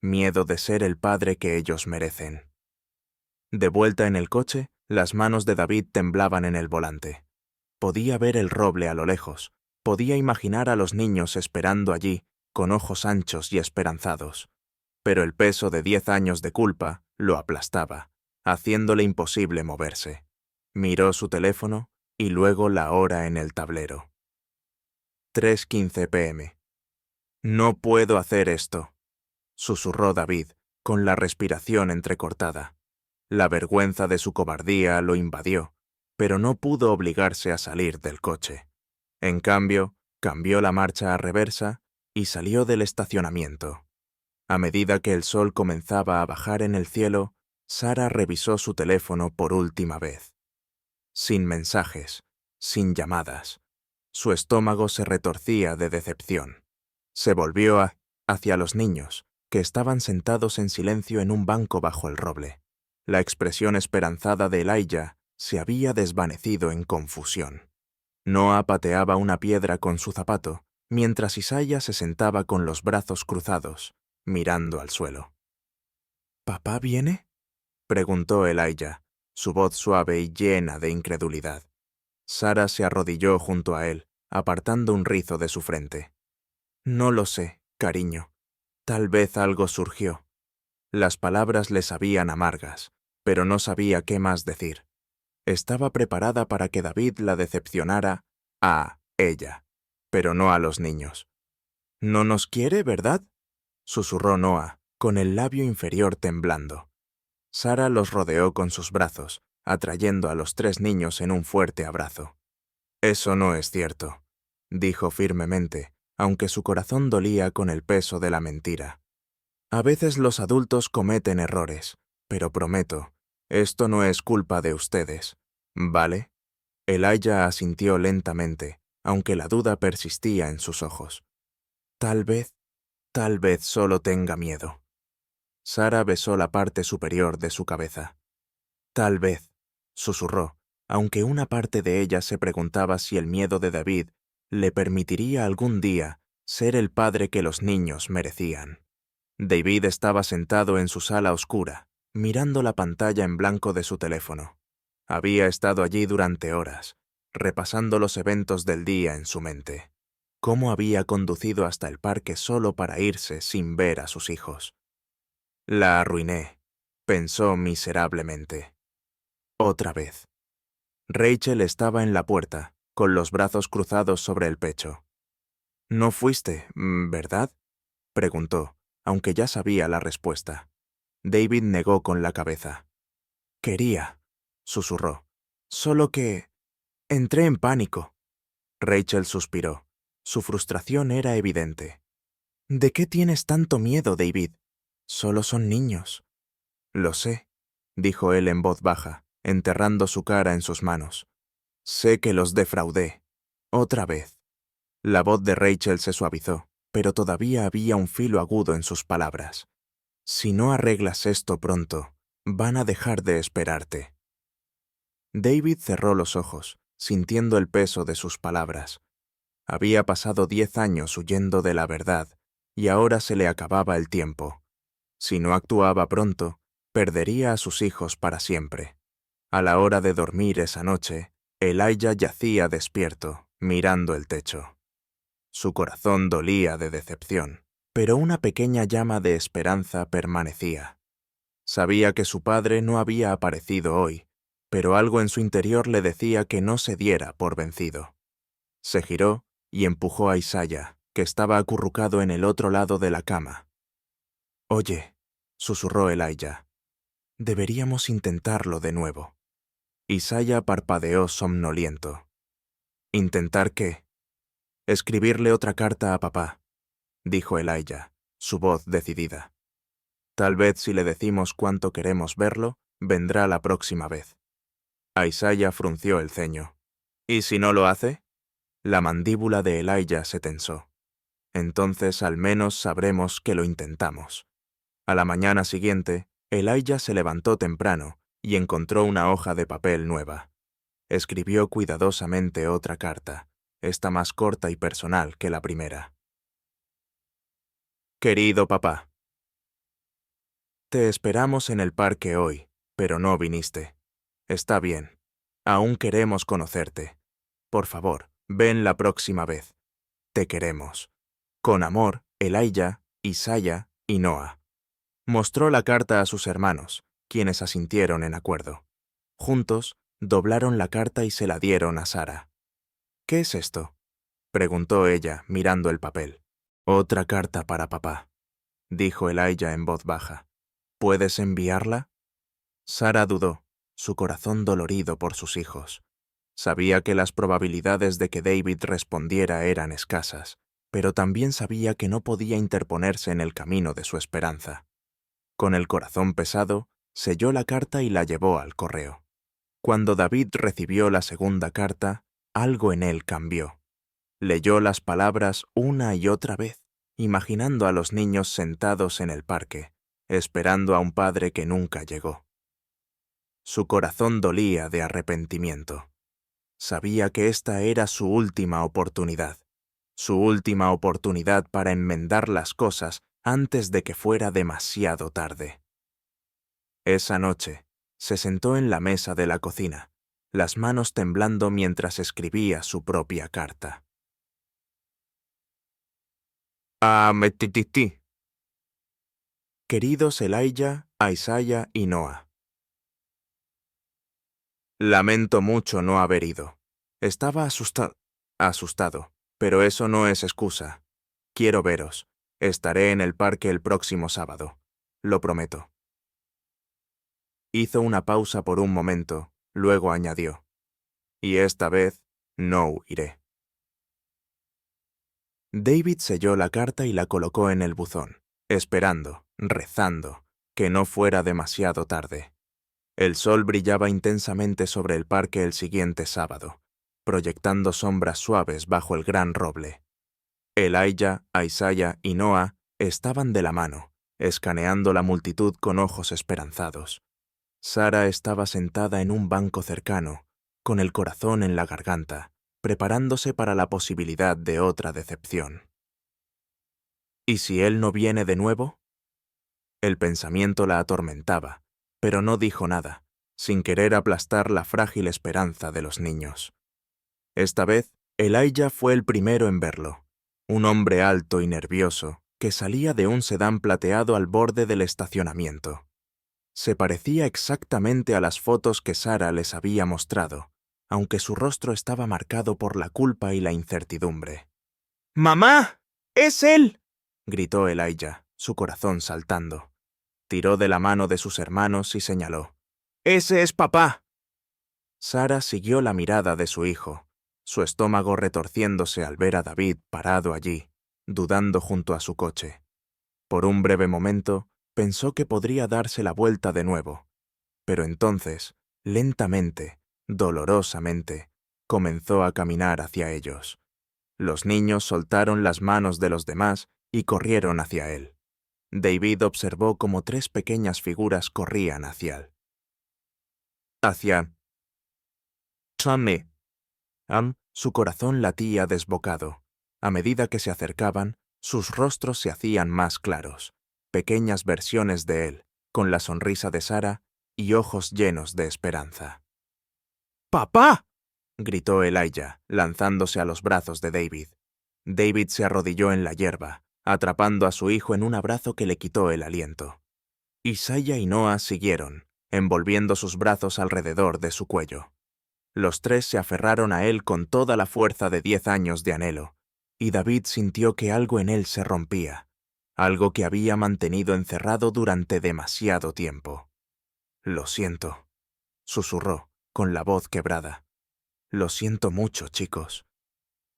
Miedo de ser el padre que ellos merecen. De vuelta en el coche, las manos de David temblaban en el volante. Podía ver el roble a lo lejos, podía imaginar a los niños esperando allí, con ojos anchos y esperanzados. Pero el peso de 10 años de culpa lo aplastaba, haciéndole imposible moverse. Miró su teléfono y luego la hora en el tablero. 3:15 p.m. No puedo hacer esto, susurró David, con la respiración entrecortada. La vergüenza de su cobardía lo invadió, pero no pudo obligarse a salir del coche. En cambio, cambió la marcha a reversa y salió del estacionamiento. A medida que el sol comenzaba a bajar en el cielo, Sara revisó su teléfono por última vez. Sin mensajes, sin llamadas. Su estómago se retorcía de decepción. Se volvió hacia los niños, que estaban sentados en silencio en un banco bajo el roble. La expresión esperanzada de Elijah se había desvanecido en confusión. Noah pateaba una piedra con su zapato, mientras Isaiah se sentaba con los brazos cruzados, mirando al suelo. ¿Papá viene?, preguntó Elijah, su voz suave y llena de incredulidad. Sara se arrodilló junto a él, apartando un rizo de su frente. No lo sé, cariño. Tal vez algo surgió. Las palabras le sabían amargas, pero no sabía qué más decir. Estaba preparada para que David la decepcionara a ella, pero no a los niños. «¿No nos quiere, verdad?», susurró Noah, con el labio inferior temblando. Sara los rodeó con sus brazos, atrayendo a los 3 niños en un fuerte abrazo. «Eso no es cierto», dijo firmemente, aunque su corazón dolía con el peso de la mentira. «A veces los adultos cometen errores, pero prometo, esto no es culpa de ustedes, ¿vale?». Elijah asintió lentamente, aunque la duda persistía en sus ojos. Tal vez solo tenga miedo». Sara besó la parte superior de su cabeza. «Tal vez», susurró, aunque una parte de ella se preguntaba si el miedo de David le permitiría algún día ser el padre que los niños merecían. David estaba sentado en su sala oscura, mirando la pantalla en blanco de su teléfono. Había estado allí durante horas, repasando los eventos del día en su mente. Cómo había conducido hasta el parque solo para irse sin ver a sus hijos. La arruiné, pensó miserablemente. Otra vez. Rachel estaba en la puerta, con los brazos cruzados sobre el pecho. «No fuiste, ¿verdad?», preguntó, aunque ya sabía la respuesta. David negó con la cabeza. «Quería», susurró. «Solo que... entré en pánico». Rachel suspiró. Su frustración era evidente. «¿De qué tienes tanto miedo, David? Solo son niños». «Lo sé», dijo él en voz baja, enterrando su cara en sus manos. «Sé que los defraudé. Otra vez». La voz de Rachel se suavizó, pero todavía había un filo agudo en sus palabras. «Si no arreglas esto pronto, van a dejar de esperarte». David cerró los ojos, sintiendo el peso de sus palabras. Había pasado 10 años huyendo de la verdad, y ahora se le acababa el tiempo. Si no actuaba pronto, perdería a sus hijos para siempre. A la hora de dormir esa noche, Elijah yacía despierto, mirando el techo. Su corazón dolía de decepción, pero una pequeña llama de esperanza permanecía. Sabía que su padre no había aparecido hoy, pero algo en su interior le decía que no se diera por vencido. Se giró y empujó a Isaiah, que estaba acurrucado en el otro lado de la cama. «Oye», susurró Elijah, «deberíamos intentarlo de nuevo». Isaiah parpadeó somnoliento. «¿Intentar qué?» «Escribirle otra carta a papá», dijo Elijah, su voz decidida. «Tal vez si le decimos cuánto queremos verlo, vendrá la próxima vez». Isaiah frunció el ceño. «¿Y si no lo hace?» La mandíbula de Elijah se tensó. «Entonces al menos sabremos que lo intentamos». A la mañana siguiente, Elijah se levantó temprano y encontró una hoja de papel nueva. Escribió cuidadosamente otra carta, esta más corta y personal que la primera. «Querido papá, te esperamos en el parque hoy, pero no viniste. Está bien. Aún queremos conocerte. Por favor, ven la próxima vez. Te queremos. Con amor, Elijah, Isaiah y Noah». Mostró la carta a sus hermanos, quienes asintieron en acuerdo. Juntos, doblaron la carta y se la dieron a Sara. «¿Qué es esto?», preguntó ella, mirando el papel. «Otra carta para papá», dijo Elijah en voz baja. «¿Puedes enviarla?» Sara dudó, su corazón dolorido por sus hijos. Sabía que las probabilidades de que David respondiera eran escasas, pero también sabía que no podía interponerse en el camino de su esperanza. Con el corazón pesado, selló la carta y la llevó al correo. Cuando David recibió la segunda carta, algo en él cambió. Leyó las palabras una y otra vez, imaginando a los niños sentados en el parque, esperando a un padre que nunca llegó. Su corazón dolía de arrepentimiento. Sabía que esta era su última oportunidad para enmendar las cosas antes de que fuera demasiado tarde. Esa noche, se sentó en la mesa de la cocina, las manos temblando mientras escribía su propia carta. A Metititi. Queridos Elijah, Isaiah y Noah. Lamento mucho no haber ido. Estaba asustado, pero eso no es excusa. Quiero veros. Estaré en el parque el próximo sábado. Lo prometo. Hizo una pausa por un momento, luego añadió. Y esta vez no iré. David selló la carta y la colocó en el buzón, esperando, rezando, que no fuera demasiado tarde. El sol brillaba intensamente sobre el parque el siguiente sábado, proyectando sombras suaves bajo el gran roble. Elijah, Isaiah y Noah estaban de la mano, escaneando la multitud con ojos esperanzados. Sara estaba sentada en un banco cercano, con el corazón en la garganta, preparándose para la posibilidad de otra decepción. ¿Y si él no viene de nuevo? El pensamiento la atormentaba, pero no dijo nada, sin querer aplastar la frágil esperanza de los niños. Esta vez, Elijah fue el primero en verlo, un hombre alto y nervioso que salía de un sedán plateado al borde del estacionamiento. Se parecía exactamente a las fotos que Sara les había mostrado, aunque su rostro estaba marcado por la culpa y la incertidumbre. ¡Mamá! ¡Es él!, gritó Elijah, su corazón saltando. Tiró de la mano de sus hermanos y señaló. ¡Ese es papá! Sara siguió la mirada de su hijo, su estómago retorciéndose al ver a David parado allí, dudando junto a su coche. Por un breve momento, pensó que podría darse la vuelta de nuevo, pero entonces, lentamente, dolorosamente, comenzó a caminar hacia ellos. Los niños soltaron las manos de los demás y corrieron hacia él. David observó cómo 3 pequeñas figuras corrían hacia él. Hacia Tommy. Su corazón latía desbocado. A medida que se acercaban, sus rostros se hacían más claros, pequeñas versiones de él, con la sonrisa de Sara y ojos llenos de esperanza. ¡Papá!, gritó Elijah, lanzándose a los brazos de David. David se arrodilló en la hierba, atrapando a su hijo en un abrazo que le quitó el aliento. Isaiah y Noah siguieron, envolviendo sus brazos alrededor de su cuello. Los 3 se aferraron a él con toda la fuerza de 10 años de anhelo, y David sintió que algo en él se rompía, algo que había mantenido encerrado durante demasiado tiempo. «Lo siento», susurró, con la voz quebrada. «Lo siento mucho, chicos».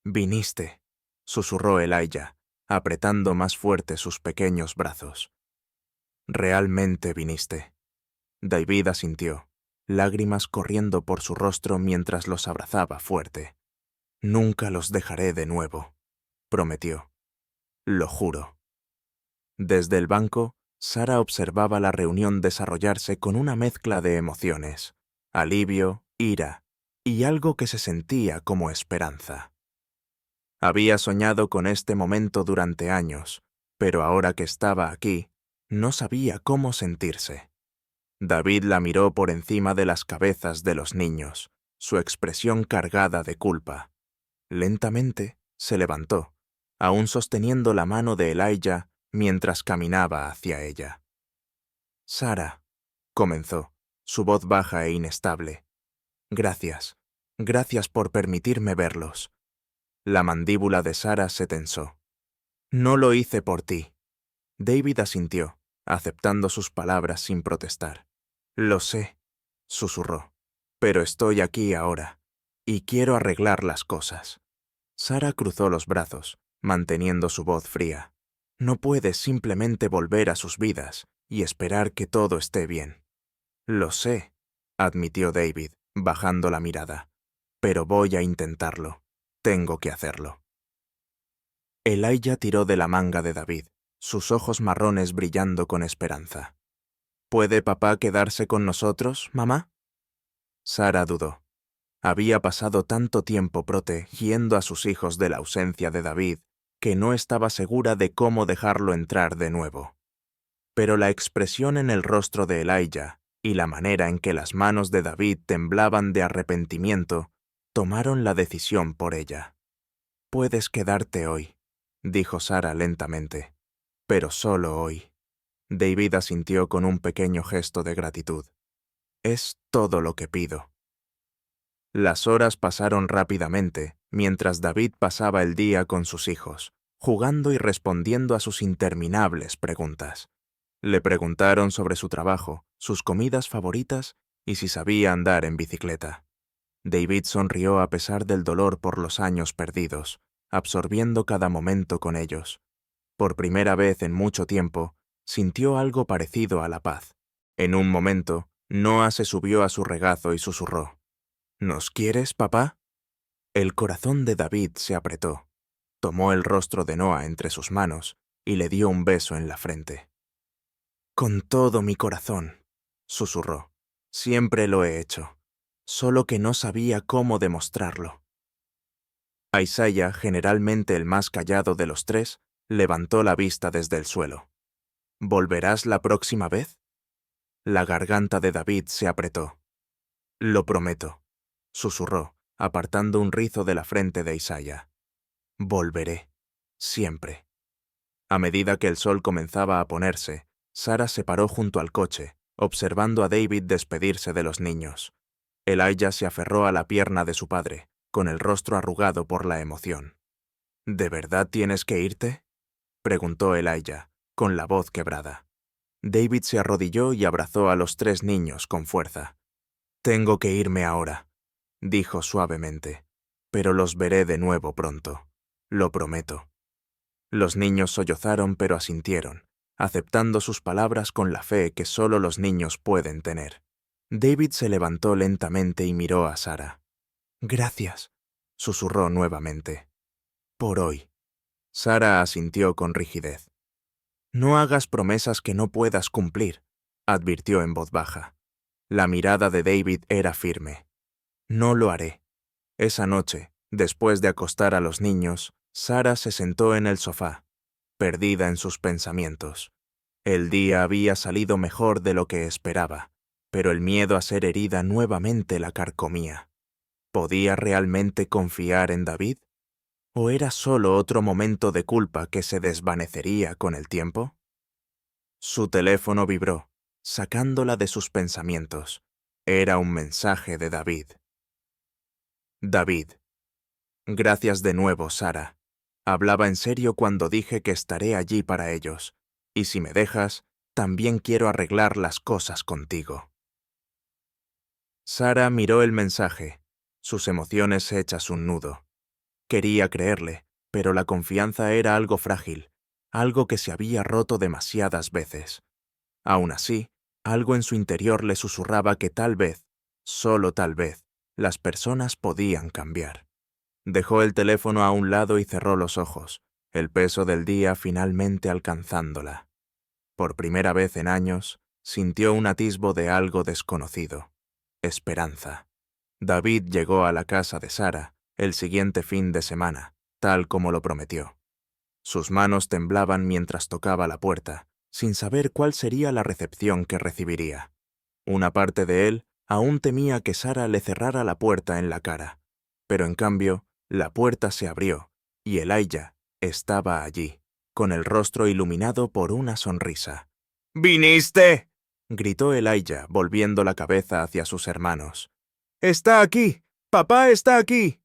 «Viniste», susurró Elijah, apretando más fuerte sus pequeños brazos. «Realmente viniste». David asintió, lágrimas corriendo por su rostro mientras los abrazaba fuerte. «Nunca los dejaré de nuevo», prometió. «Lo juro». Desde el banco, Sara observaba la reunión desarrollarse con una mezcla de emociones, alivio, ira y algo que se sentía como esperanza. Había soñado con este momento durante años, pero ahora que estaba aquí, no sabía cómo sentirse. David la miró por encima de las cabezas de los niños, su expresión cargada de culpa. Lentamente se levantó, aún sosteniendo la mano de Elijah mientras caminaba hacia ella. «Sara», comenzó, su voz baja e inestable. «Gracias. Gracias por permitirme verlos». La mandíbula de Sara se tensó. «No lo hice por ti». David asintió, aceptando sus palabras sin protestar. «Lo sé», susurró, «pero estoy aquí ahora, y quiero arreglar las cosas». Sara cruzó los brazos, manteniendo su voz fría. «No puedes simplemente volver a sus vidas y esperar que todo esté bien». «Lo sé», admitió David, bajando la mirada, «pero voy a intentarlo. Tengo que hacerlo». Elijah tiró de la manga de David, sus ojos marrones brillando con esperanza. «¿Puede papá quedarse con nosotros, mamá?» Sara dudó. Había pasado tanto tiempo protegiendo a sus hijos de la ausencia de David que no estaba segura de cómo dejarlo entrar de nuevo. Pero la expresión en el rostro de Elijah y la manera en que las manos de David temblaban de arrepentimiento tomaron la decisión por ella. «Puedes quedarte hoy», dijo Sara lentamente, «pero solo hoy». David asintió con un pequeño gesto de gratitud. «Es todo lo que pido». Las horas pasaron rápidamente, mientras David pasaba el día con sus hijos, jugando y respondiendo a sus interminables preguntas. Le preguntaron sobre su trabajo, sus comidas favoritas y si sabía andar en bicicleta. David sonrió a pesar del dolor por los años perdidos, absorbiendo cada momento con ellos. Por primera vez en mucho tiempo, sintió algo parecido a la paz. En un momento, Noah se subió a su regazo y susurró. «¿Nos quieres, papá?» El corazón de David se apretó. Tomó el rostro de Noah entre sus manos y le dio un beso en la frente. «Con todo mi corazón», susurró. «Siempre lo he hecho, solo que no sabía cómo demostrarlo». A Isaiah, generalmente el más callado de los 3, Levantó la vista desde el suelo. ¿Volverás la próxima vez? La garganta de David se apretó. Lo prometo, susurró, apartando un rizo de la frente de Isaiah. Volveré, siempre. A medida que el sol comenzaba a ponerse, Sara se paró junto al coche, observando a David despedirse de los niños. Elijah se aferró a la pierna de su padre, con el rostro arrugado por la emoción. ¿De verdad tienes que irte?, preguntó Elijah, con la voz quebrada. David se arrodilló y abrazó a los 3 niños con fuerza. Tengo que irme ahora, dijo suavemente, pero los veré de nuevo pronto. Lo prometo. Los niños sollozaron pero asintieron, aceptando sus palabras con la fe que solo los niños pueden tener. David se levantó lentamente y miró a Sara. Gracias, susurró nuevamente. Por hoy. Sara asintió con rigidez. No hagas promesas que no puedas cumplir, advirtió en voz baja. La mirada de David era firme. No lo haré. Esa noche, después de acostar a los niños, Sara se sentó en el sofá, perdida en sus pensamientos. El día había salido mejor de lo que esperaba, pero el miedo a ser herida nuevamente la carcomía. ¿Podía realmente confiar en David? ¿O era solo otro momento de culpa que se desvanecería con el tiempo? Su teléfono vibró, sacándola de sus pensamientos. Era un mensaje de David. David. Gracias de nuevo, Sara. Hablaba en serio cuando dije que estaré allí para ellos. Y si me dejas, también quiero arreglar las cosas contigo. Sara miró el mensaje, sus emociones hechas un nudo. Quería creerle, pero la confianza era algo frágil, algo que se había roto demasiadas veces. Aún así, algo en su interior le susurraba que tal vez, solo tal vez, las personas podían cambiar. Dejó el teléfono a un lado y cerró los ojos, el peso del día finalmente alcanzándola. Por primera vez en años, sintió un atisbo de algo desconocido. Esperanza. David llegó a la casa de Sara el siguiente fin de semana, tal como lo prometió. Sus manos temblaban mientras tocaba la puerta, sin saber cuál sería la recepción que recibiría. Una parte de él aún temía que Sara le cerrara la puerta en la cara, pero en cambio, la puerta se abrió, y Elijah estaba allí, con el rostro iluminado por una sonrisa. «¿Viniste?», gritó Elijah, volviendo la cabeza hacia sus hermanos. «¡Está aquí! ¡Papá está aquí!».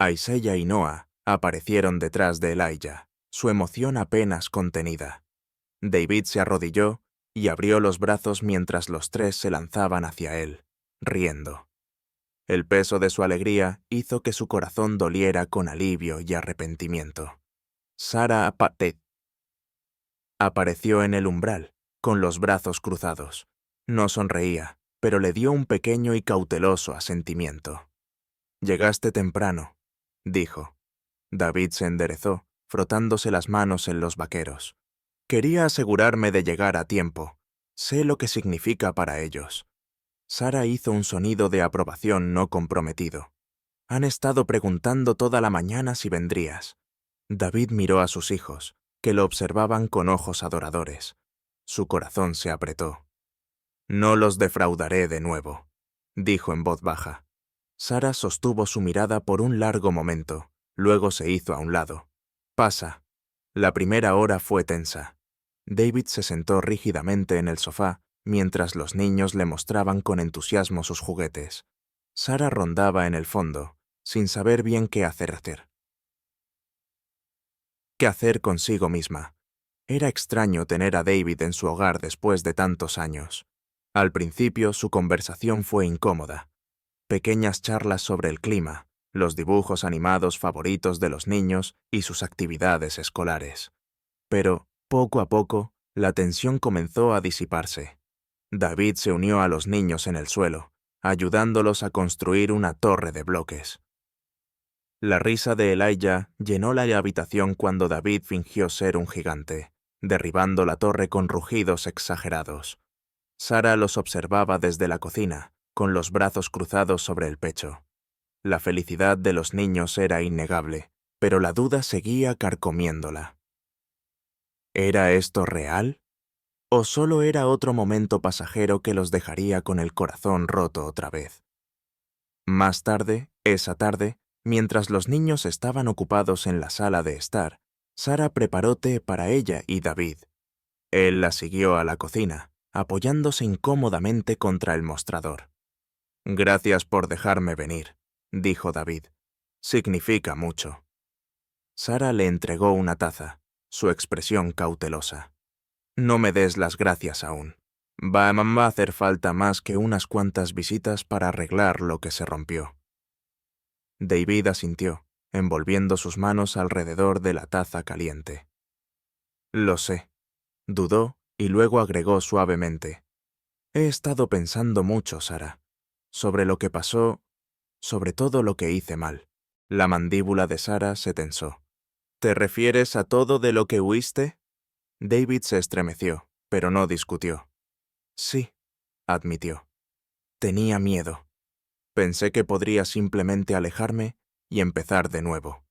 Isaiah y Noah aparecieron detrás de Elijah, su emoción apenas contenida. David se arrodilló y abrió los brazos mientras los 3 se lanzaban hacia él, riendo. El peso de su alegría hizo que su corazón doliera con alivio y arrepentimiento. Sara apareció en el umbral, con los brazos cruzados. No sonreía, pero le dio un pequeño y cauteloso asentimiento. «Llegaste temprano», dijo. David se enderezó, frotándose las manos en los vaqueros. «Quería asegurarme de llegar a tiempo. Sé lo que significa para ellos». Sara hizo un sonido de aprobación no comprometido. «Han estado preguntando toda la mañana si vendrías». David miró a sus hijos, que lo observaban con ojos adoradores. Su corazón se apretó. «No los defraudaré de nuevo», dijo en voz baja. Sara sostuvo su mirada por un largo momento, luego se hizo a un lado. «Pasa». La primera hora fue tensa. David se sentó rígidamente en el sofá, mientras los niños le mostraban con entusiasmo sus juguetes. Sara rondaba en el fondo, sin saber bien qué hacer. ¿Qué hacer consigo misma? Era extraño tener a David en su hogar después de tantos años. Al principio su conversación fue incómoda. Pequeñas charlas sobre el clima, los dibujos animados favoritos de los niños y sus actividades escolares. Pero, poco a poco, la tensión comenzó a disiparse. David se unió a los niños en el suelo, ayudándolos a construir una torre de bloques. La risa de Elijah llenó la habitación cuando David fingió ser un gigante, derribando la torre con rugidos exagerados. Sara los observaba desde la cocina, con los brazos cruzados sobre el pecho. La felicidad de los niños era innegable, pero la duda seguía carcomiéndola. ¿Era esto real? ¿O solo era otro momento pasajero que los dejaría con el corazón roto otra vez? Más tarde, esa tarde, mientras los niños estaban ocupados en la sala de estar, Sara preparó té para ella y David. Él la siguió a la cocina, apoyándose incómodamente contra el mostrador. «Gracias por dejarme venir», dijo David. «Significa mucho». Sara le entregó una taza, su expresión cautelosa. «No me des las gracias aún. Va a hacer falta más que unas cuantas visitas para arreglar lo que se rompió». David asintió, envolviendo sus manos alrededor de la taza caliente. «Lo sé», dudó y luego agregó suavemente. «He estado pensando mucho, Sara, sobre lo que pasó, sobre todo lo que hice mal». La mandíbula de Sara se tensó. «¿Te refieres a todo de lo que huiste?» David se estremeció, pero no discutió. «Sí», admitió. «Tenía miedo. Pensé que podría simplemente alejarme y empezar de nuevo.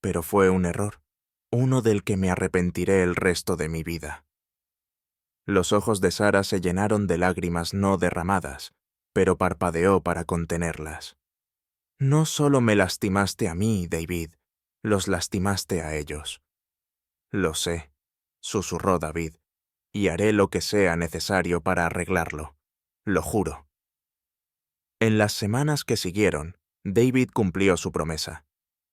Pero fue un error, uno del que me arrepentiré el resto de mi vida». Los ojos de Sara se llenaron de lágrimas no derramadas, pero parpadeó para contenerlas. «No solo me lastimaste a mí, David, los lastimaste a ellos». «Lo sé», susurró David, «y haré lo que sea necesario para arreglarlo. Lo juro». En las semanas que siguieron, David cumplió su promesa.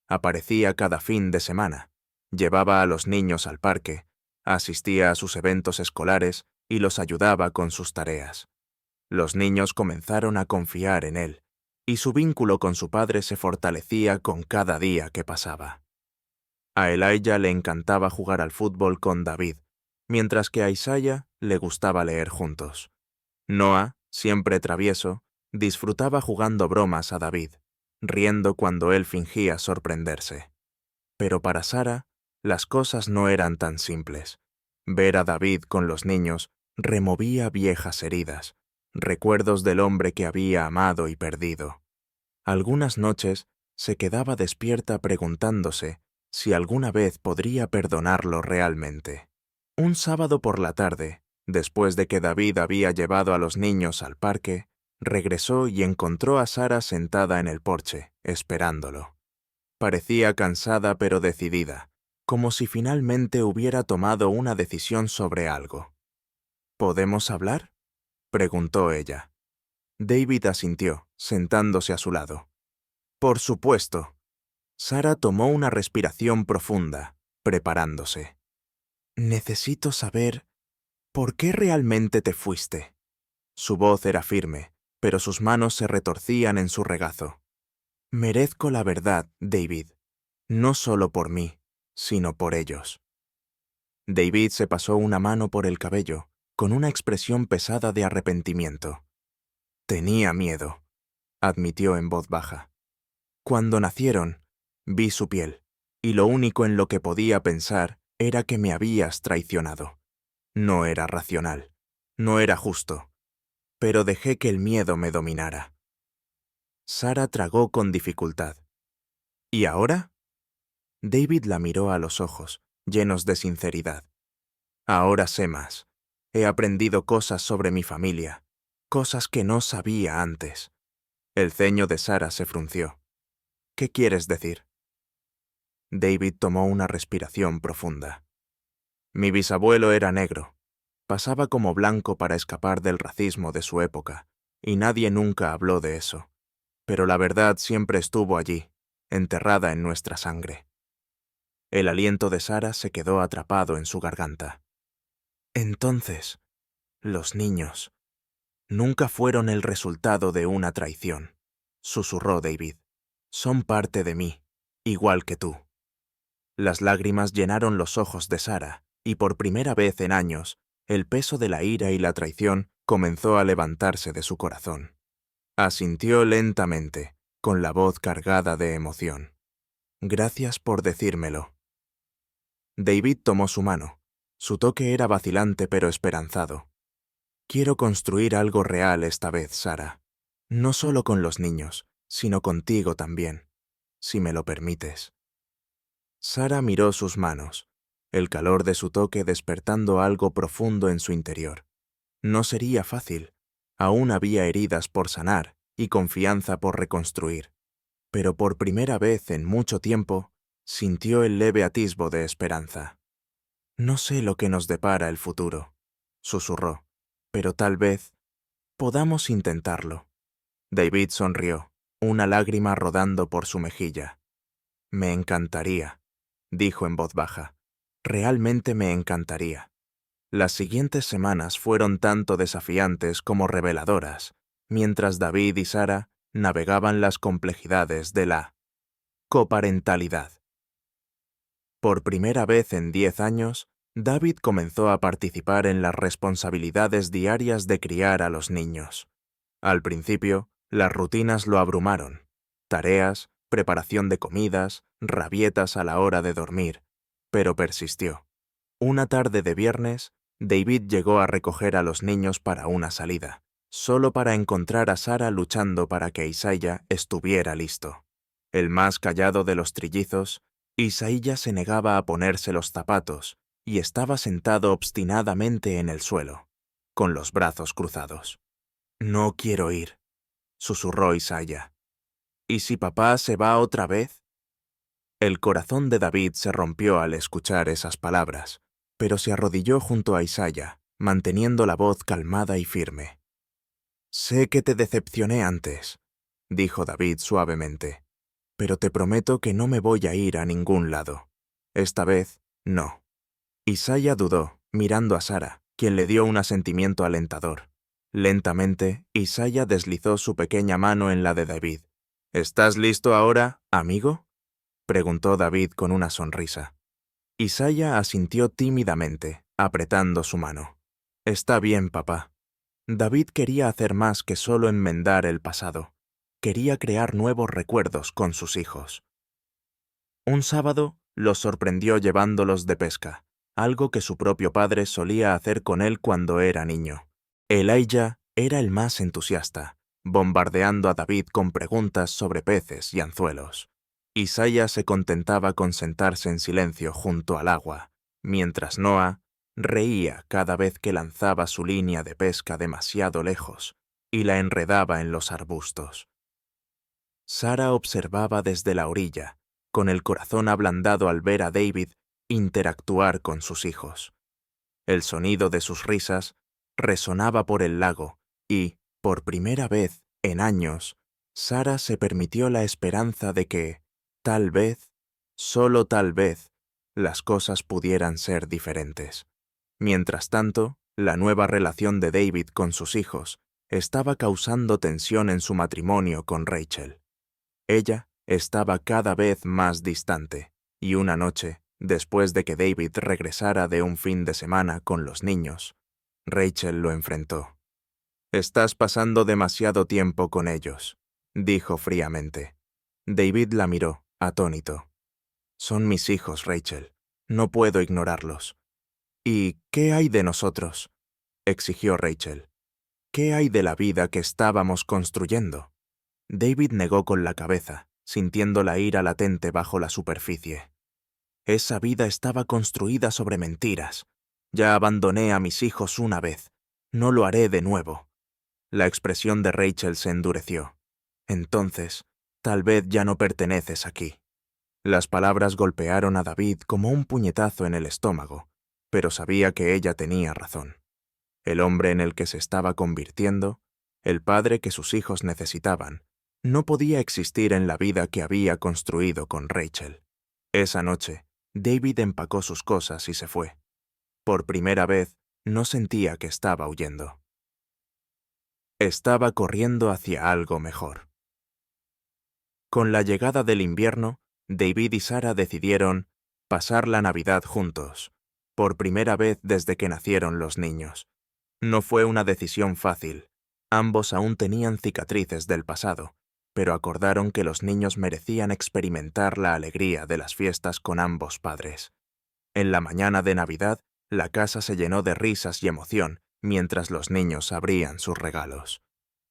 Aparecía cada fin de semana, llevaba a los niños al parque, asistía a sus eventos escolares y los ayudaba con sus tareas. Los niños comenzaron a confiar en él, y su vínculo con su padre se fortalecía con cada día que pasaba. A Elijah le encantaba jugar al fútbol con David, mientras que a Isaiah le gustaba leer juntos. Noah, siempre travieso, disfrutaba jugando bromas a David, riendo cuando él fingía sorprenderse. Pero para Sara, las cosas no eran tan simples. Ver a David con los niños removía viejas heridas, recuerdos del hombre que había amado y perdido. Algunas noches se quedaba despierta preguntándose si alguna vez podría perdonarlo realmente. Un sábado por la tarde, después de que David había llevado a los niños al parque, regresó y encontró a Sara sentada en el porche, esperándolo. Parecía cansada pero decidida, como si finalmente hubiera tomado una decisión sobre algo. «¿Podemos hablar?», preguntó ella. David asintió, sentándose a su lado. «Por supuesto». Sara tomó una respiración profunda, preparándose. «Necesito saber por qué realmente te fuiste». Su voz era firme, pero sus manos se retorcían en su regazo. «Merezco la verdad, David, no solo por mí, sino por ellos». David se pasó una mano por el cabello, con una expresión pesada de arrepentimiento. «Tenía miedo», admitió en voz baja. «Cuando nacieron, vi su piel, y lo único en lo que podía pensar era que me habías traicionado. No era racional, no era justo, pero dejé que el miedo me dominara». Sara tragó con dificultad. «¿Y ahora?». David la miró a los ojos, llenos de sinceridad. «Ahora sé más. He aprendido cosas sobre mi familia, cosas que no sabía antes». El ceño de Sara se frunció. «¿Qué quieres decir?». David tomó una respiración profunda. «Mi bisabuelo era negro. Pasaba como blanco para escapar del racismo de su época, y nadie nunca habló de eso. Pero la verdad siempre estuvo allí, enterrada en nuestra sangre». El aliento de Sara se quedó atrapado en su garganta. «Entonces, los niños nunca fueron el resultado de una traición», susurró David. «Son parte de mí, igual que tú». Las lágrimas llenaron los ojos de Sara, y por primera vez en años, el peso de la ira y la traición comenzó a levantarse de su corazón. Asintió lentamente, con la voz cargada de emoción. «Gracias por decírmelo». David tomó su mano. Su toque era vacilante pero esperanzado. «Quiero construir algo real esta vez, Sara. No solo con los niños, sino contigo también, si me lo permites». Sara miró sus manos. el calor de su toque despertando algo profundo en su interior. No sería fácil. Aún había heridas por sanar y confianza por reconstruir. Pero por primera vez en mucho tiempo, sintió el leve atisbo de esperanza. «No sé lo que nos depara el futuro», susurró, «pero tal vez podamos intentarlo». David sonrió, una lágrima rodando por su mejilla. «Me encantaría», dijo en voz baja. «Realmente me encantaría». Las siguientes semanas fueron tanto desafiantes como reveladoras, mientras David y Sara navegaban las complejidades de la coparentalidad. Por primera vez en 10 años, David comenzó a participar en las responsabilidades diarias de criar a los niños. Al principio, las rutinas lo abrumaron. Tareas, preparación de comidas, rabietas a la hora de dormir, pero persistió. Una tarde de viernes, David llegó a recoger a los niños para una salida, solo para encontrar a Sara luchando para que Isaiah estuviera listo. El más callado de los trillizos, Isaiah se negaba a ponerse los zapatos y estaba sentado obstinadamente en el suelo, con los brazos cruzados. «No quiero ir», susurró Isaiah. «¿Y si papá se va otra vez?» El corazón de David se rompió al escuchar esas palabras, pero se arrodilló junto a Isaiah, manteniendo la voz calmada y firme. «Sé que te decepcioné antes», dijo David suavemente, «pero te prometo que no me voy a ir a ningún lado. Esta vez, no». Isaiah dudó, mirando a Sara, quien le dio un asentimiento alentador. Lentamente, Isaiah deslizó su pequeña mano en la de David. «¿Estás listo ahora, amigo?», preguntó David con una sonrisa. Isaiah asintió tímidamente, apretando su mano. «Está bien, papá». David quería hacer más que solo enmendar el pasado. Quería crear nuevos recuerdos con sus hijos. Un sábado los sorprendió llevándolos de pesca, algo que su propio padre solía hacer con él cuando era niño. Elijah era el más entusiasta, bombardeando a David con preguntas sobre peces y anzuelos. Isaiah se contentaba con sentarse en silencio junto al agua, mientras Noah reía cada vez que lanzaba su línea de pesca demasiado lejos y la enredaba en los arbustos. Sara observaba desde la orilla, con el corazón ablandado al ver a David interactuar con sus hijos. El sonido de sus risas resonaba por el lago y, por primera vez en años, Sara se permitió la esperanza de que, tal vez, solo tal vez, las cosas pudieran ser diferentes. Mientras tanto, la nueva relación de David con sus hijos estaba causando tensión en su matrimonio con Rachel. Ella estaba cada vez más distante, y una noche, después de que David regresara de un fin de semana con los niños, Rachel lo enfrentó. «Estás pasando demasiado tiempo con ellos», dijo fríamente. David la miró, atónito. «Son mis hijos, Rachel. No puedo ignorarlos». «¿Y qué hay de nosotros?», exigió Rachel. «¿Qué hay de la vida que estábamos construyendo?». David negó con la cabeza, sintiendo la ira latente bajo la superficie. «Esa vida estaba construida sobre mentiras. Ya abandoné a mis hijos una vez. No lo haré de nuevo». La expresión de Rachel se endureció. «Entonces, tal vez ya no perteneces aquí». Las palabras golpearon a David como un puñetazo en el estómago, pero sabía que ella tenía razón. El hombre en el que se estaba convirtiendo, el padre que sus hijos necesitaban, no podía existir en la vida que había construido con Rachel. Esa noche, David empacó sus cosas y se fue. Por primera vez, no sentía que estaba huyendo. Estaba corriendo hacia algo mejor. Con la llegada del invierno, David y Sara decidieron pasar la Navidad juntos, por primera vez desde que nacieron los niños. No fue una decisión fácil. Ambos aún tenían cicatrices del pasado, pero acordaron que los niños merecían experimentar la alegría de las fiestas con ambos padres. En la mañana de Navidad, la casa se llenó de risas y emoción mientras los niños abrían sus regalos.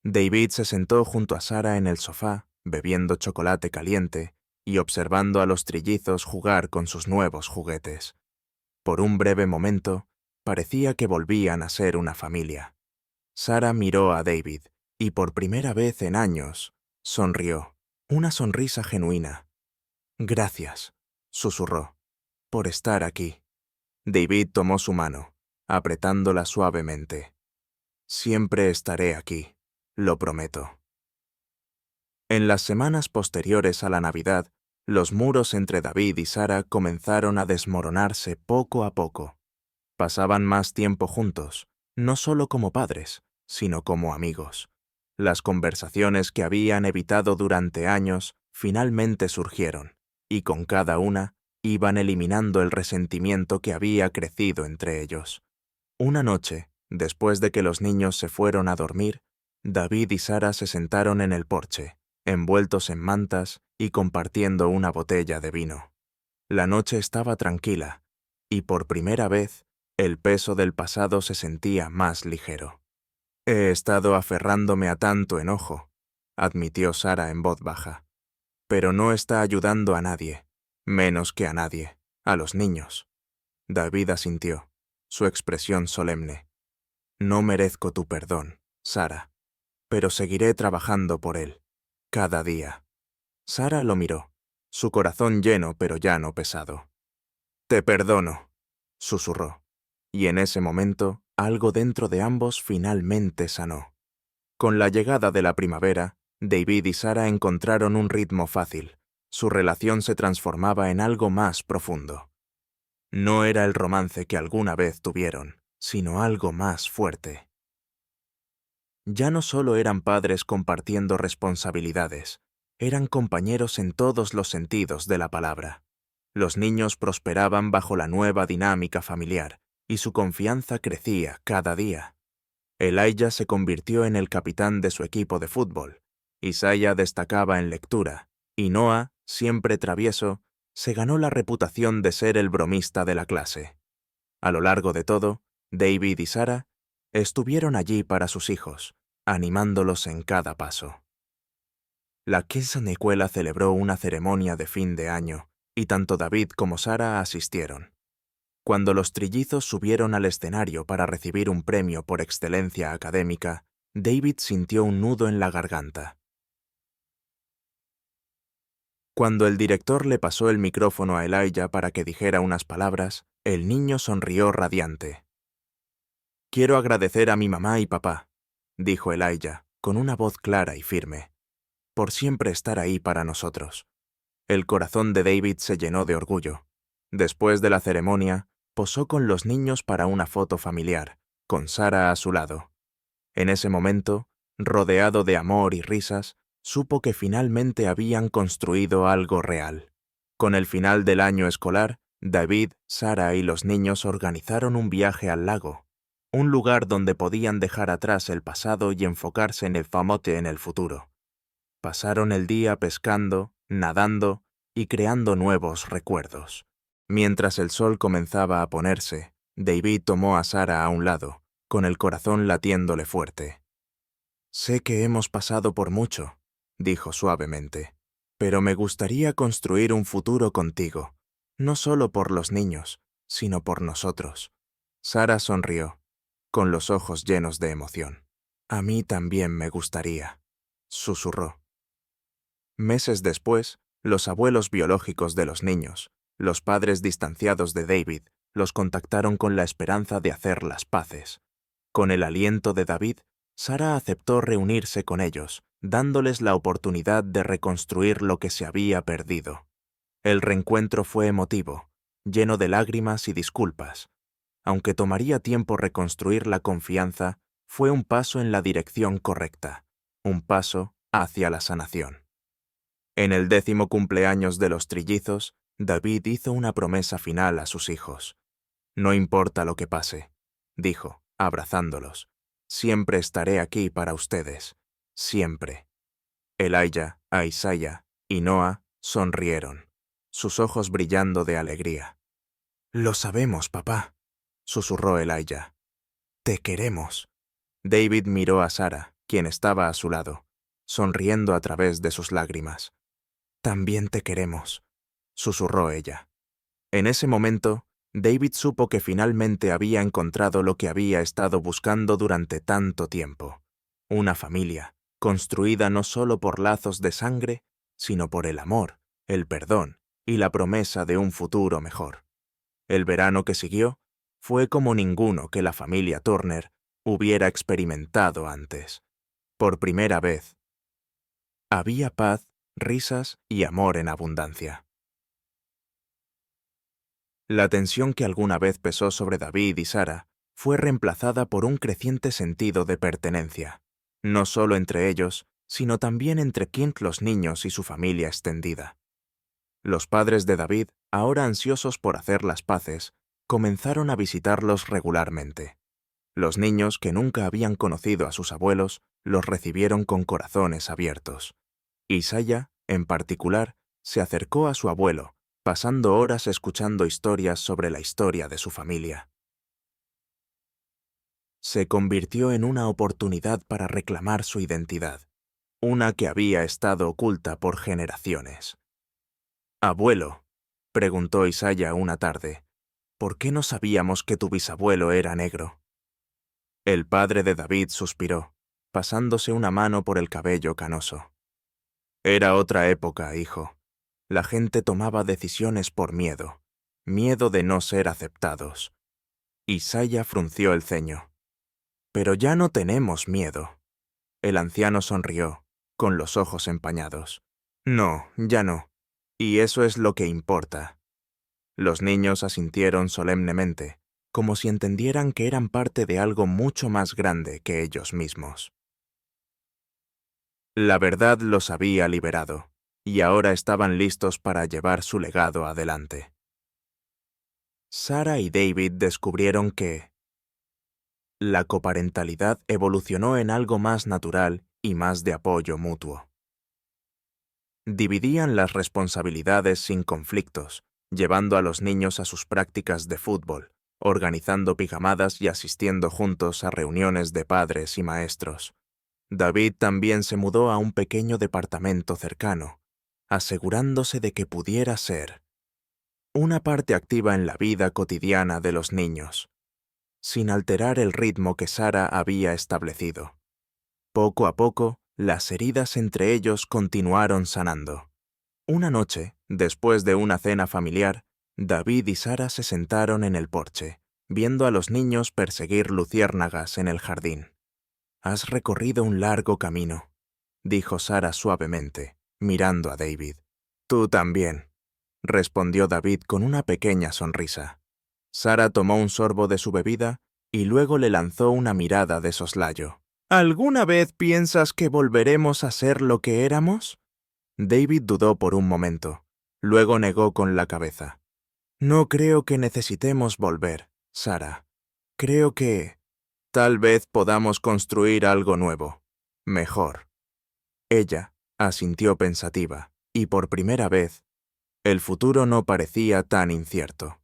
David se sentó junto a Sara en el sofá, bebiendo chocolate caliente y observando a los trillizos jugar con sus nuevos juguetes. Por un breve momento, parecía que volvían a ser una familia. Sara miró a David y por primera vez en años sonrió, una sonrisa genuina. «Gracias», susurró, «por estar aquí». David tomó su mano, apretándola suavemente. «Siempre estaré aquí, lo prometo». En las semanas posteriores a la Navidad, los muros entre David y Sara comenzaron a desmoronarse poco a poco. Pasaban más tiempo juntos, no solo como padres, sino como amigos. Las conversaciones que habían evitado durante años finalmente surgieron, y con cada una iban eliminando el resentimiento que había crecido entre ellos. Una noche, después de que los niños se fueron a dormir, David y Sara se sentaron en el porche, envueltos en mantas y compartiendo una botella de vino. La noche estaba tranquila, y por primera vez, el peso del pasado se sentía más ligero. «He estado aferrándome a tanto enojo», admitió Sara en voz baja. «Pero no está ayudando a nadie, menos que a nadie, a los niños». David asintió, su expresión solemne. «No merezco tu perdón, Sara, pero seguiré trabajando por él, cada día». Sara lo miró, su corazón lleno pero ya no pesado. «Te perdono», susurró, y en ese momento algo dentro de ambos finalmente sanó. Con la llegada de la primavera, David y Sara encontraron un ritmo fácil. Su relación se transformaba en algo más profundo. No era el romance que alguna vez tuvieron, sino algo más fuerte. Ya no solo eran padres compartiendo responsabilidades, eran compañeros en todos los sentidos de la palabra. Los niños prosperaban bajo la nueva dinámica familiar, y su confianza crecía cada día. Elijah se convirtió en el capitán de su equipo de fútbol, Isaiah destacaba en lectura, y Noah, siempre travieso, se ganó la reputación de ser el bromista de la clase. A lo largo de todo, David y Sara estuvieron allí para sus hijos, animándolos en cada paso. La Kids-Escuela celebró una ceremonia de fin de año, y tanto David como Sara asistieron. Cuando los trillizos subieron al escenario para recibir un premio por excelencia académica, David sintió un nudo en la garganta. Cuando el director le pasó el micrófono a Elijah para que dijera unas palabras, el niño sonrió radiante. «Quiero agradecer a mi mamá y papá», dijo Elijah, con una voz clara y firme, «por siempre estar ahí para nosotros». El corazón de David se llenó de orgullo. Después de la ceremonia, posó con los niños para una foto familiar, con Sara a su lado. En ese momento, rodeado de amor y risas, supo que finalmente habían construido algo real. Con el final del año escolar, David, Sara y los niños organizaron un viaje al lago, un lugar donde podían dejar atrás el pasado y enfocarse en el famote en el futuro. Pasaron el día pescando, nadando y creando nuevos recuerdos. Mientras el sol comenzaba a ponerse, David tomó a Sara a un lado, con el corazón latiéndole fuerte. «Sé que hemos pasado por mucho», dijo suavemente, «pero me gustaría construir un futuro contigo, no solo por los niños, sino por nosotros». Sara sonrió, con los ojos llenos de emoción. «A mí también me gustaría», susurró. Meses después, los abuelos biológicos de los niños, los padres distanciados de David, los contactaron con la esperanza de hacer las paces. Con el aliento de David, Sara aceptó reunirse con ellos, dándoles la oportunidad de reconstruir lo que se había perdido. El reencuentro fue emotivo, lleno de lágrimas y disculpas. Aunque tomaría tiempo reconstruir la confianza, fue un paso en la dirección correcta, un paso hacia la sanación. En el 10º cumpleaños de los trillizos, David hizo una promesa final a sus hijos. «No importa lo que pase», dijo, abrazándolos, «siempre estaré aquí para ustedes, siempre». Elijah, Isaiah y Noah sonrieron, sus ojos brillando de alegría. «Lo sabemos, papá», susurró Elijah. «Te queremos». David miró a Sara, quien estaba a su lado, sonriendo a través de sus lágrimas. «También te queremos», susurró ella. En ese momento, David supo que finalmente había encontrado lo que había estado buscando durante tanto tiempo: una familia, construida no solo por lazos de sangre, sino por el amor, el perdón y la promesa de un futuro mejor. El verano que siguió fue como ninguno que la familia Turner hubiera experimentado antes. Por primera vez, había paz, risas y amor en abundancia. La tensión que alguna vez pesó sobre David y Sara fue reemplazada por un creciente sentido de pertenencia, no solo entre ellos, sino también entre Kent, los niños y su familia extendida. Los padres de David, ahora ansiosos por hacer las paces, comenzaron a visitarlos regularmente. Los niños, que nunca habían conocido a sus abuelos, los recibieron con corazones abiertos. Isaiah, en particular, se acercó a su abuelo, pasando horas escuchando historias sobre la historia de su familia. Se convirtió en una oportunidad para reclamar su identidad, una que había estado oculta por generaciones. «Abuelo», preguntó Isaiah una tarde, «¿por qué no sabíamos que tu bisabuelo era negro?» El padre de David suspiró, pasándose una mano por el cabello canoso. «Era otra época, hijo. La gente tomaba decisiones por miedo, miedo de no ser aceptados». Isaiah frunció el ceño. «Pero ya no tenemos miedo». El anciano sonrió, con los ojos empañados. «No, ya no. Y eso es lo que importa». Los niños asintieron solemnemente, como si entendieran que eran parte de algo mucho más grande que ellos mismos. La verdad los había liberado, y ahora estaban listos para llevar su legado adelante. Sara y David descubrieron que la coparentalidad evolucionó en algo más natural y más de apoyo mutuo. Dividían las responsabilidades sin conflictos, llevando a los niños a sus prácticas de fútbol, organizando pijamadas y asistiendo juntos a reuniones de padres y maestros. David también se mudó a un pequeño departamento cercano, asegurándose de que pudiera ser una parte activa en la vida cotidiana de los niños, sin alterar el ritmo que Sara había establecido. Poco a poco, las heridas entre ellos continuaron sanando. Una noche, después de una cena familiar, David y Sara se sentaron en el porche, viendo a los niños perseguir luciérnagas en el jardín. «Has recorrido un largo camino», dijo Sara suavemente, mirando a David. «Tú también», respondió David con una pequeña sonrisa. Sara tomó un sorbo de su bebida y luego le lanzó una mirada de soslayo. «¿Alguna vez piensas que volveremos a ser lo que éramos?» David dudó por un momento. Luego negó con la cabeza. «No creo que necesitemos volver, Sara. Creo que tal vez podamos construir algo nuevo, mejor». Ella asintió pensativa, y por primera vez, el futuro no parecía tan incierto.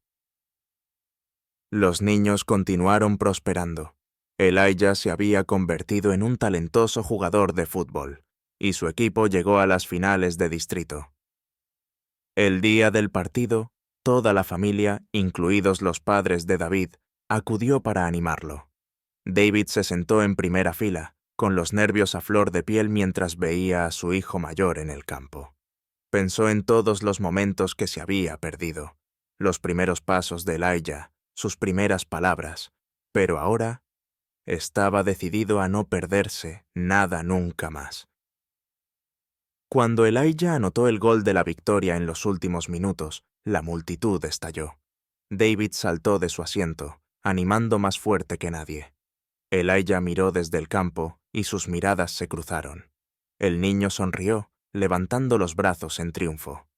Los niños continuaron prosperando. Elijah se había convertido en un talentoso jugador de fútbol, y su equipo llegó a las finales de distrito. El día del partido, toda la familia, incluidos los padres de David, acudió para animarlo. David se sentó en primera fila, con los nervios a flor de piel mientras veía a su hijo mayor en el campo. Pensó en todos los momentos que se había perdido, los primeros pasos de Elijah, sus primeras palabras, pero ahora estaba decidido a no perderse nada nunca más. Cuando Elijah anotó el gol de la victoria en los últimos minutos, la multitud estalló. David saltó de su asiento, animando más fuerte que nadie. Elijah miró desde el campo y sus miradas se cruzaron. El niño sonrió, levantando los brazos en triunfo.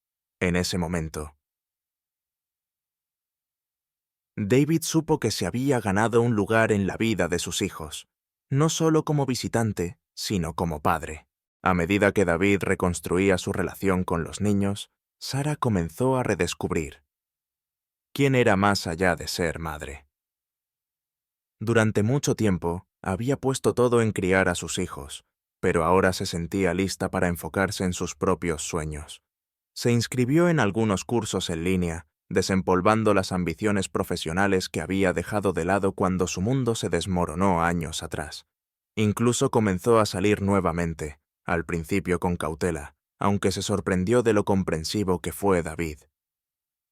En ese momento, David supo que se había ganado un lugar en la vida de sus hijos, no solo como visitante, sino como padre. A medida que David reconstruía su relación con los niños, Sara comenzó a redescubrir quién era más allá de ser madre. Durante mucho tiempo, había puesto todo en criar a sus hijos, pero ahora se sentía lista para enfocarse en sus propios sueños. Se inscribió en algunos cursos en línea desempolvando las ambiciones profesionales que había dejado de lado cuando su mundo se desmoronó años atrás. Incluso comenzó a salir nuevamente, al principio con cautela, aunque se sorprendió de lo comprensivo que fue David.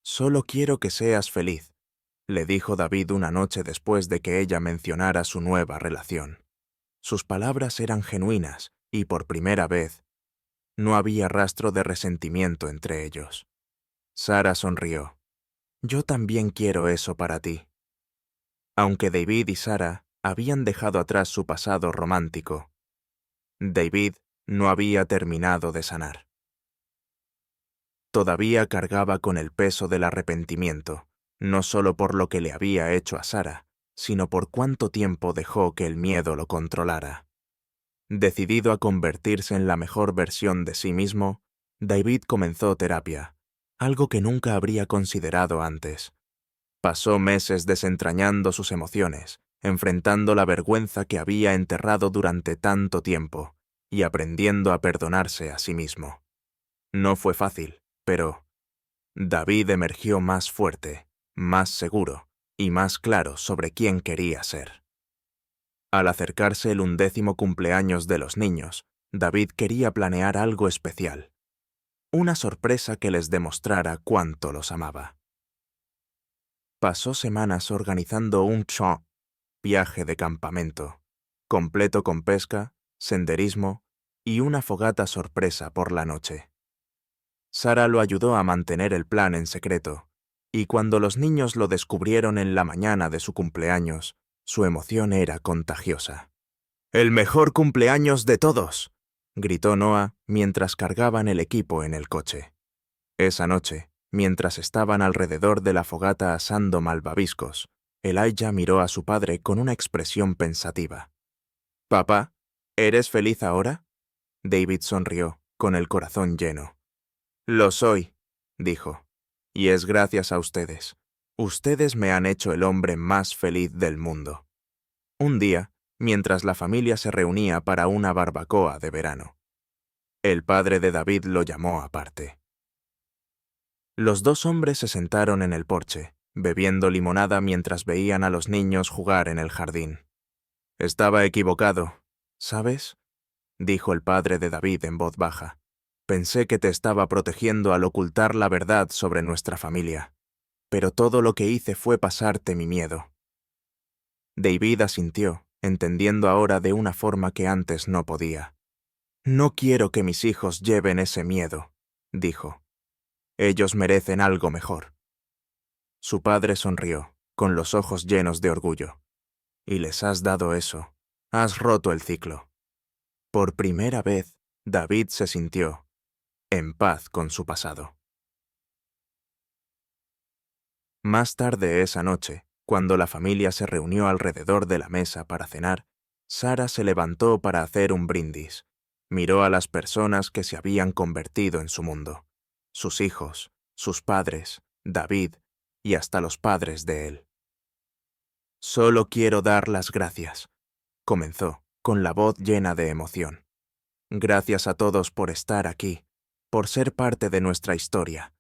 «Solo quiero que seas feliz», le dijo David una noche después de que ella mencionara su nueva relación. Sus palabras eran genuinas y, por primera vez, no había rastro de resentimiento entre ellos. Sara sonrió. «Yo también quiero eso para ti». Aunque David y Sara habían dejado atrás su pasado romántico, David no había terminado de sanar. Todavía cargaba con el peso del arrepentimiento, no solo por lo que le había hecho a Sara, sino por cuánto tiempo dejó que el miedo lo controlara. Decidido a convertirse en la mejor versión de sí mismo, David comenzó terapia, algo que nunca habría considerado antes. Pasó meses desentrañando sus emociones, enfrentando la vergüenza que había enterrado durante tanto tiempo y aprendiendo a perdonarse a sí mismo. No fue fácil, pero David emergió más fuerte, más seguro y más claro sobre quién quería ser. Al acercarse el 11º cumpleaños de los niños, David quería planear algo especial, una sorpresa que les demostrara cuánto los amaba. Pasó semanas organizando un viaje de campamento, completo con pesca, senderismo y una fogata sorpresa por la noche. Sara lo ayudó a mantener el plan en secreto, y cuando los niños lo descubrieron en la mañana de su cumpleaños, su emoción era contagiosa. «¡El mejor cumpleaños de todos!», gritó Noah mientras cargaban el equipo en el coche. Esa noche, mientras estaban alrededor de la fogata asando malvaviscos, Elijah miró a su padre con una expresión pensativa. «Papá, ¿eres feliz ahora?». David sonrió, con el corazón lleno. «Lo soy», dijo, «y es gracias a ustedes. Ustedes me han hecho el hombre más feliz del mundo». Un día, mientras la familia se reunía para una barbacoa de verano, el padre de David lo llamó aparte. Los dos hombres se sentaron en el porche, bebiendo limonada mientras veían a los niños jugar en el jardín. «Estaba equivocado, ¿sabes?», dijo el padre de David en voz baja. «Pensé que te estaba protegiendo al ocultar la verdad sobre nuestra familia, pero todo lo que hice fue pasarte mi miedo». David asintió, entendiendo ahora de una forma que antes no podía. «No quiero que mis hijos lleven ese miedo», dijo. «Ellos merecen algo mejor». Su padre sonrió, con los ojos llenos de orgullo. «Y les has dado eso. Has roto el ciclo». Por primera vez, David se sintió en paz con su pasado. Más tarde esa noche, cuando la familia se reunió alrededor de la mesa para cenar, Sara se levantó para hacer un brindis. Miró a las personas que se habían convertido en su mundo, sus hijos, sus padres, David y hasta los padres de él. «Solo quiero dar las gracias», comenzó, con la voz llena de emoción. «Gracias a todos por estar aquí, por ser parte de nuestra historia.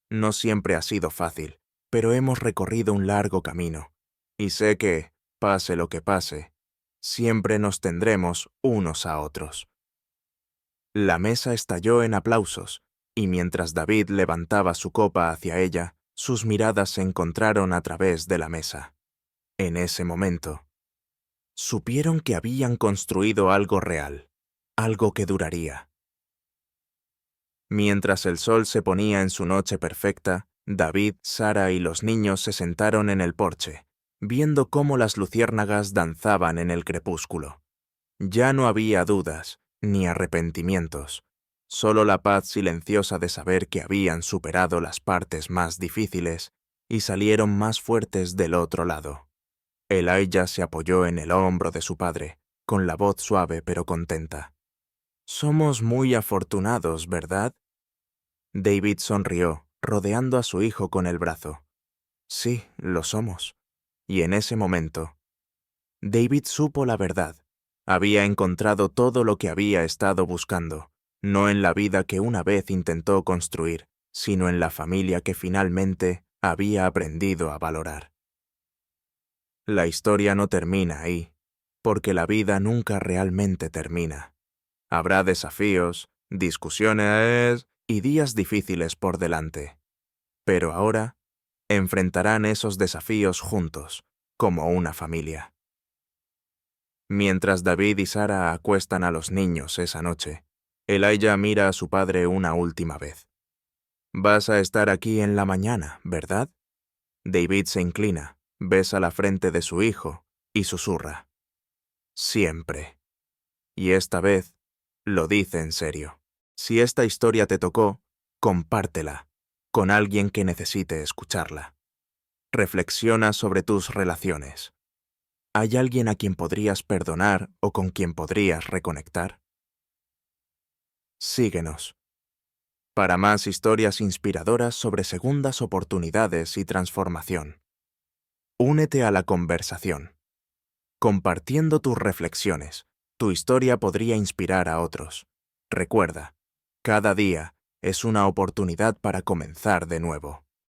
No siempre ha sido fácil, pero hemos recorrido un largo camino, y sé que, pase lo que pase, siempre nos tendremos unos a otros». La mesa estalló en aplausos, y mientras David levantaba su copa hacia ella, sus miradas se encontraron a través de la mesa. En ese momento, supieron que habían construido algo real, algo que duraría. Mientras el sol se ponía en su noche perfecta, David, Sara y los niños se sentaron en el porche, viendo cómo las luciérnagas danzaban en el crepúsculo. Ya no había dudas, ni arrepentimientos, solo la paz silenciosa de saber que habían superado las partes más difíciles y salieron más fuertes del otro lado. Elijah se apoyó en el hombro de su padre, con la voz suave pero contenta. «Somos muy afortunados, ¿verdad?». David sonrió, rodeando a su hijo con el brazo. «Sí, lo somos». Y en ese momento, David supo la verdad. Había encontrado todo lo que había estado buscando, no en la vida que una vez intentó construir, sino en la familia que finalmente había aprendido a valorar. La historia no termina ahí, porque la vida nunca realmente termina. Habrá desafíos, discusiones y días difíciles por delante. Pero ahora enfrentarán esos desafíos juntos, como una familia. Mientras David y Sara acuestan a los niños esa noche, Elijah mira a su padre una última vez. «Vas a estar aquí en la mañana, ¿verdad?» David se inclina, besa la frente de su hijo y susurra. «Siempre». Y esta vez lo dice en serio. Si esta historia te tocó, compártela con alguien que necesite escucharla. Reflexiona sobre tus relaciones. ¿Hay alguien a quien podrías perdonar o con quien podrías reconectar? Síguenos para más historias inspiradoras sobre segundas oportunidades y transformación. Únete a la conversación. Compartiendo tus reflexiones, tu historia podría inspirar a otros. Recuerda, cada día es una oportunidad para comenzar de nuevo.